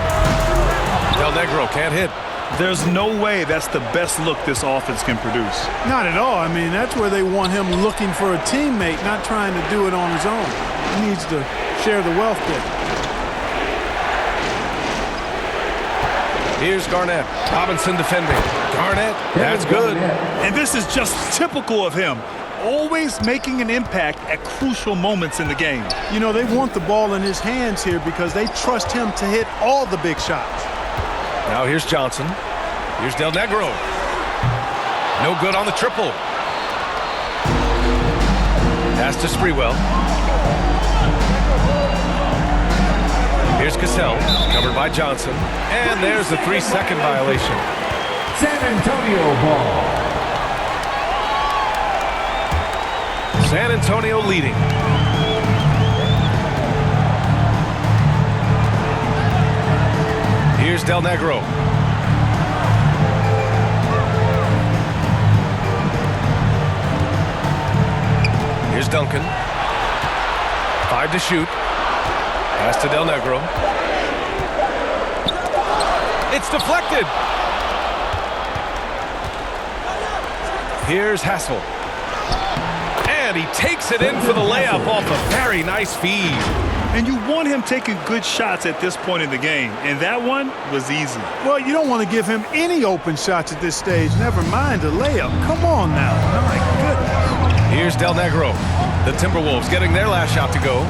Del Negro can't hit. There's no way that's the best look this offense can produce. Not at all. I mean, that's where they want him looking for a teammate, not trying to do it on his own. He needs to share the wealth there. Here's Garnett. Robinson defending. Garnett, that's good. And this is just typical of him. Always making an impact at crucial moments in the game. You know, they want the ball in his hands here because they trust him to hit all the big shots. Now here's Johnson. Here's Del Negro. No good on the triple. Pass to Sprewell. Here's Cassell, covered by Johnson. And there's the 3-second violation. San Antonio ball. San Antonio leading. Here's Del Negro. Here's Duncan. 5 to shoot. Pass to Del Negro. It's deflected. Here's Hassel. And he takes it in for the layup off a very nice feed. And you want him taking good shots at this point in the game. And that one was easy. Well, you don't want to give him any open shots at this stage. Never mind a layup. Come on now. My goodness. Here's Del Negro. The Timberwolves getting their last shot to go.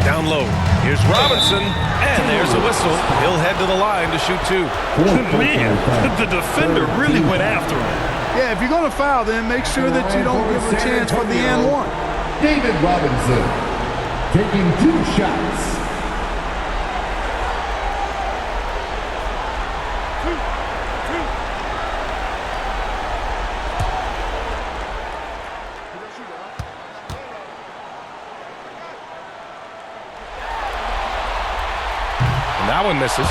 Down low. Here's Robinson. And there's a whistle. He'll head to the line to shoot 2. Man, the defender really went after him. Yeah, if you're going to foul, then make sure that you don't give him a chance for the and one. David Robinson taking 2 shots. And that one misses.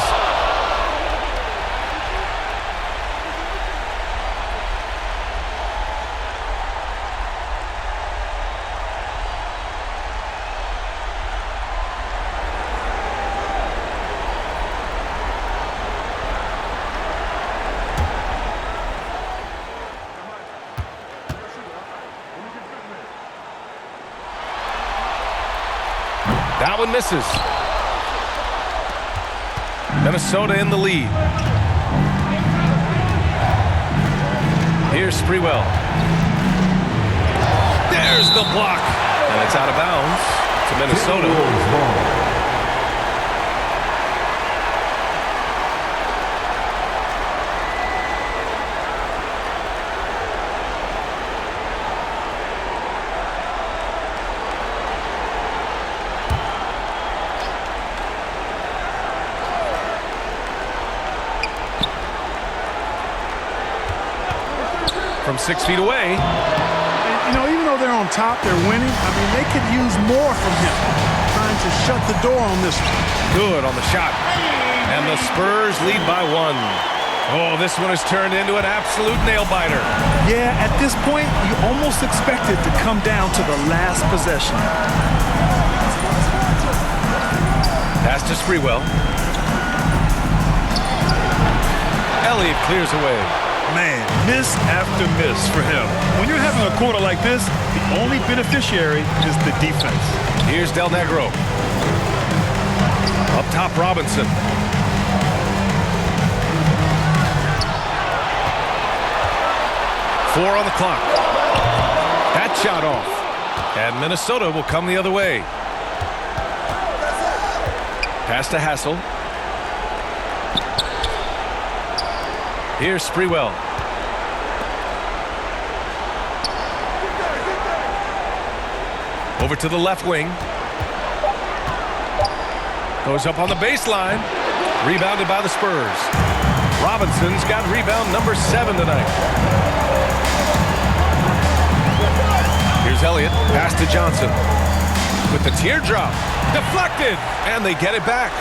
That one misses. Minnesota in the lead. Here's Sprewell. There's the block. And it's out of bounds to Minnesota. From 6 feet away. You know, even though they're on top, they're winning. I mean, they could use more from him. Trying to shut the door on this one. Good on the shot. And the Spurs lead by 1. Oh, this one has turned into an absolute nail-biter. Yeah, at this point, you almost expect it to come down to the last possession. Pass to Sprewell. Elliott clears away. Man, miss after miss for him. When you're having a quarter like this, the only beneficiary is the defense. Here's Del Negro. Up top, Robinson. Four on the clock. That shot off. And Minnesota will come the other way. Pass to Hassel. Here's Sprewell. Over to the left wing. Goes up on the baseline. Rebounded by the Spurs. Robinson's got rebound number 7 tonight. Here's Elliott. Pass to Johnson. With the teardrop. Deflected. And they get it back.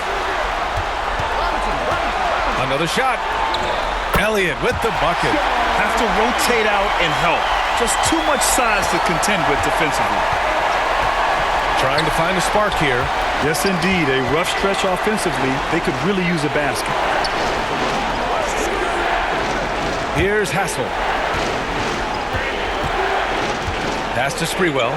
Another shot. Elliott with the bucket. Have to rotate out and help. Just too much size to contend with defensively. Trying to find a spark here. Yes, indeed. A rough stretch offensively. They could really use a basket. Here's Hassel. Pass to Sprewell.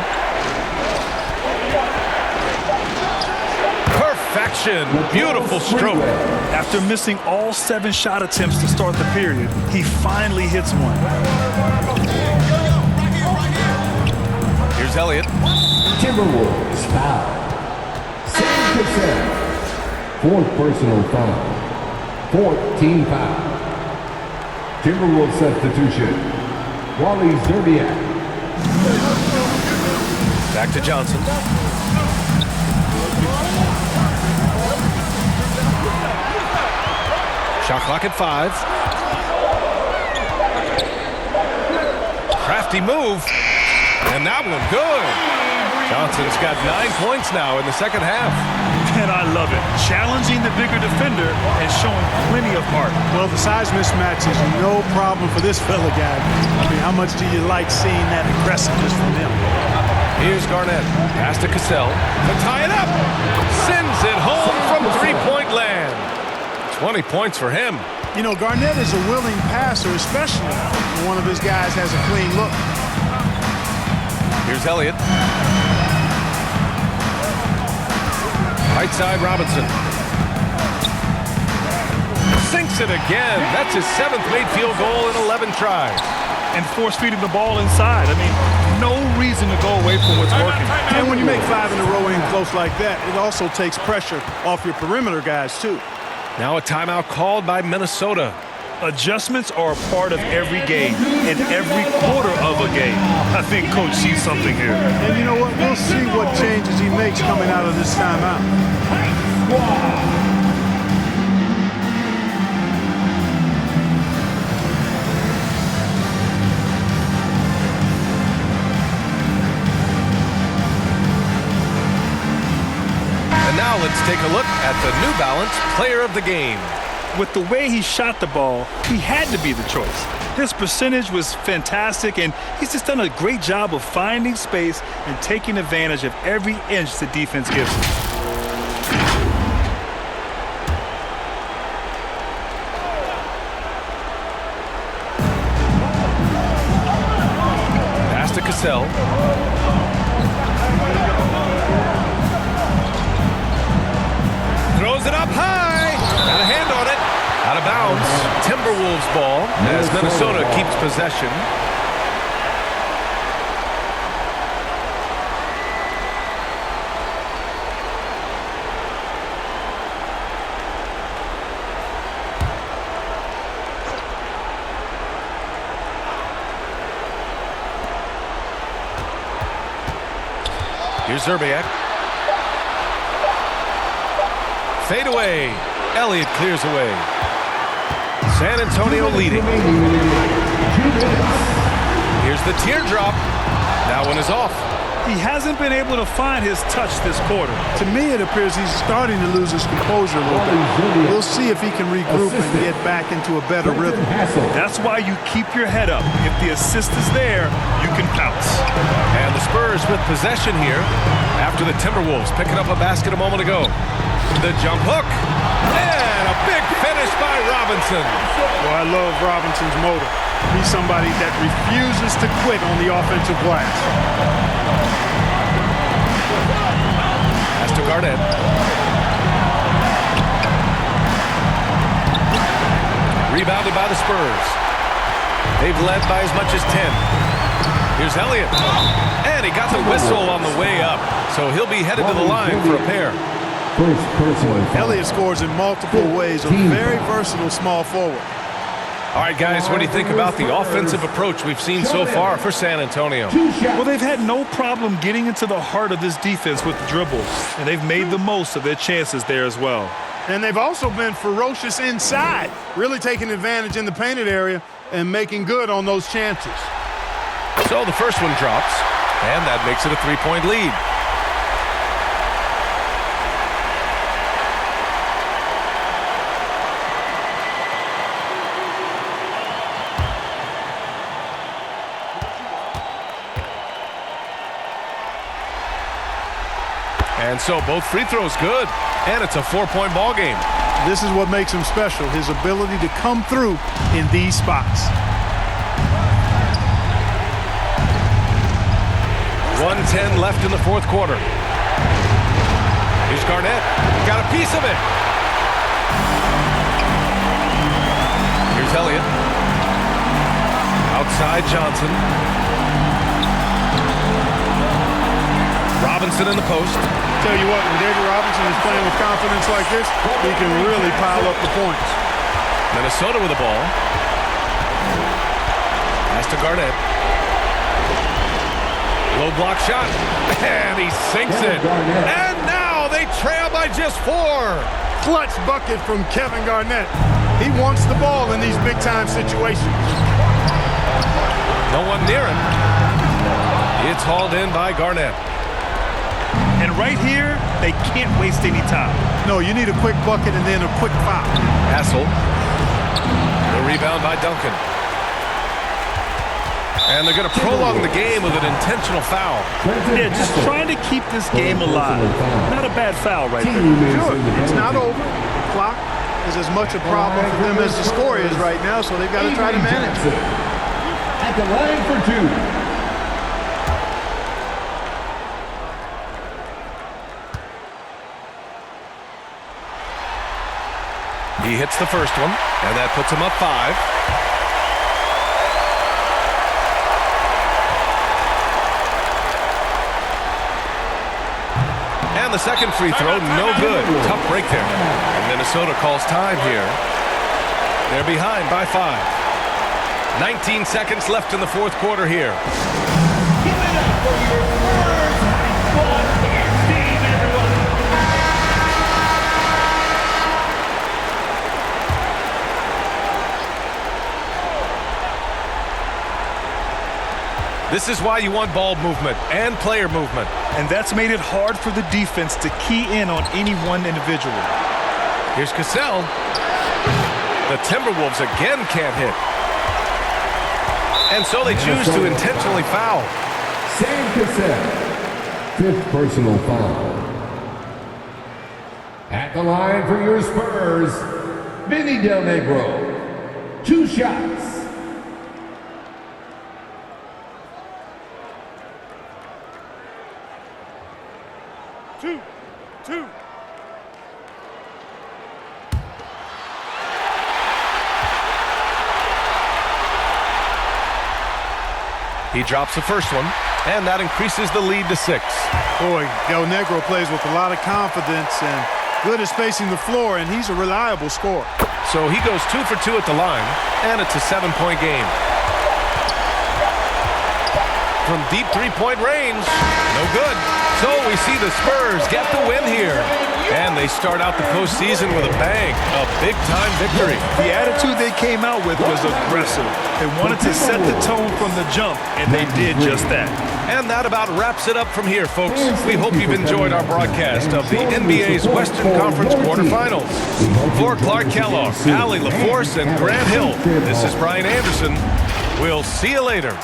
Perfection. Beautiful stroke. After missing all 7 shot attempts to start the period, he finally hits one. Here's Elliott. Timberwolves foul. Second consent. 4th personal foul. 4th team foul. Timberwolves substitution. Wally Zerbiak. Back to Johnson. Shot clock at 5. Crafty move. And that one good. Johnson's got 9 points now in the second half. And I love it. Challenging the bigger defender and showing plenty of heart. Well, the size mismatch is no problem for this fella guy. I mean, how much do you like seeing that aggressiveness from him? Here's Garnett. Pass to Cassell. To tie it up. Sends it home from three-point land. 20 points for him. You know, Garnett is a willing passer, especially when one of his guys has a clean look. Here's Elliott. Right side, Robinson. Sinks it again. That's his 7th made field goal in 11 tries. And force feeding the ball inside. I mean, no reason to go away from what's working. And when you make 5 in a row in close like that, it also takes pressure off your perimeter guys, too. Now a timeout called by Minnesota. Adjustments are a part of every game and every quarter of a game. I think Coach sees something here. And you know what? We'll see what changes he makes coming out of this timeout. And now let's take a look at the New Balance Player of the Game. With the way he shot the ball, he had to be the choice. His percentage was fantastic, and he's just done a great job of finding space and taking advantage of every inch the defense gives him. Pass to Cassell. Throws it up high. Got a hand on it. Out of bounds. Timberwolves ball as Minnesota keeps possession. Here's Zerbiak. Fade away. Elliott clears away. San Antonio leading. Here's the teardrop. That one is off. He hasn't been able to find his touch this quarter. To me, it appears he's starting to lose his composure a little bit. We'll see if he can regroup and get back into a better rhythm. That's why you keep your head up. If the assist is there, you can pounce. And the Spurs with possession here after the Timberwolves picking up a basket a moment ago. The jump hook. And a big finish by Robinson. Well, I love Robinson's motor. He's somebody that refuses to quit on the offensive glass. Pass to Garnett. Rebounded by the Spurs. They've led by as much as 10. Here's Elliott. And he got the whistle on the way up. So he'll be headed to the line for a pair. Elliott scores in multiple ways. A very versatile small forward. All right, guys, what do you think about the offensive approach we've seen so far for San Antonio? Well, they've had no problem getting into the heart of this defense with the dribbles, and they've made the most of their chances there as well. And they've also been ferocious inside, really taking advantage in the painted area and making good on those chances. So the first one drops, and that makes it a three-point lead. And so both free throws good, and it's a 4-point ball game. This is what makes him special, his ability to come through in these spots. 1:10 left in the fourth quarter. Here's Garnett. Got a piece of it. Here's Elliott. Outside Johnson. Robinson in the post. Tell you what, when David Robinson is playing with confidence like this, he can really pile up the points. Minnesota with the ball. Pass to Garnett. Low block shot. And he sinks it. And now they trail by just 4. Clutch bucket from Kevin Garnett. He wants the ball in these big-time situations. No one near him. It's hauled in by Garnett. And right here, they can't waste any time. No, you need a quick bucket and then a quick foul. Hassel. The rebound by Duncan. And they're going to prolong the game with an intentional foul. Yeah, just trying to keep this game alive. Not a bad foul right there. Sure, it's not over. Clock is as much a problem for them as the score is right now, so they've got to try to manage it. At the line for 2. He hits the first one, and that puts him up 5. And the second free throw, no good. Tough break there. And Minnesota calls time here. They're behind by 5. 19 seconds left in the fourth quarter here. Give it up for your Spurs. Team, everyone. This is why you want ball movement and player movement. And that's made it hard for the defense to key in on any one individual. Here's Cassell. The Timberwolves again can't hit. And so they choose to intentionally foul. Sam Cassell, 5th personal foul. At the line for your Spurs, Vinny Del Negro. 2 shots. Two. He drops the first one, and that increases the lead to 6. Boy, Del Negro plays with a lot of confidence and good at spacing the floor, and he's a reliable scorer. So he goes 2 for 2 at the line, and it's a 7-point game. From deep three-point range, no good. So we see the Spurs get the win here. And they start out the postseason with a bang, a big-time victory. The attitude they came out with was aggressive. They wanted to set the tone from the jump, and they did just that. And that about wraps it up from here, folks. We hope you've enjoyed our broadcast of the NBA's Western Conference quarterfinals. For Clark Kellogg, Allie LaForce, and Grant Hill, this is Brian Anderson. We'll see you later.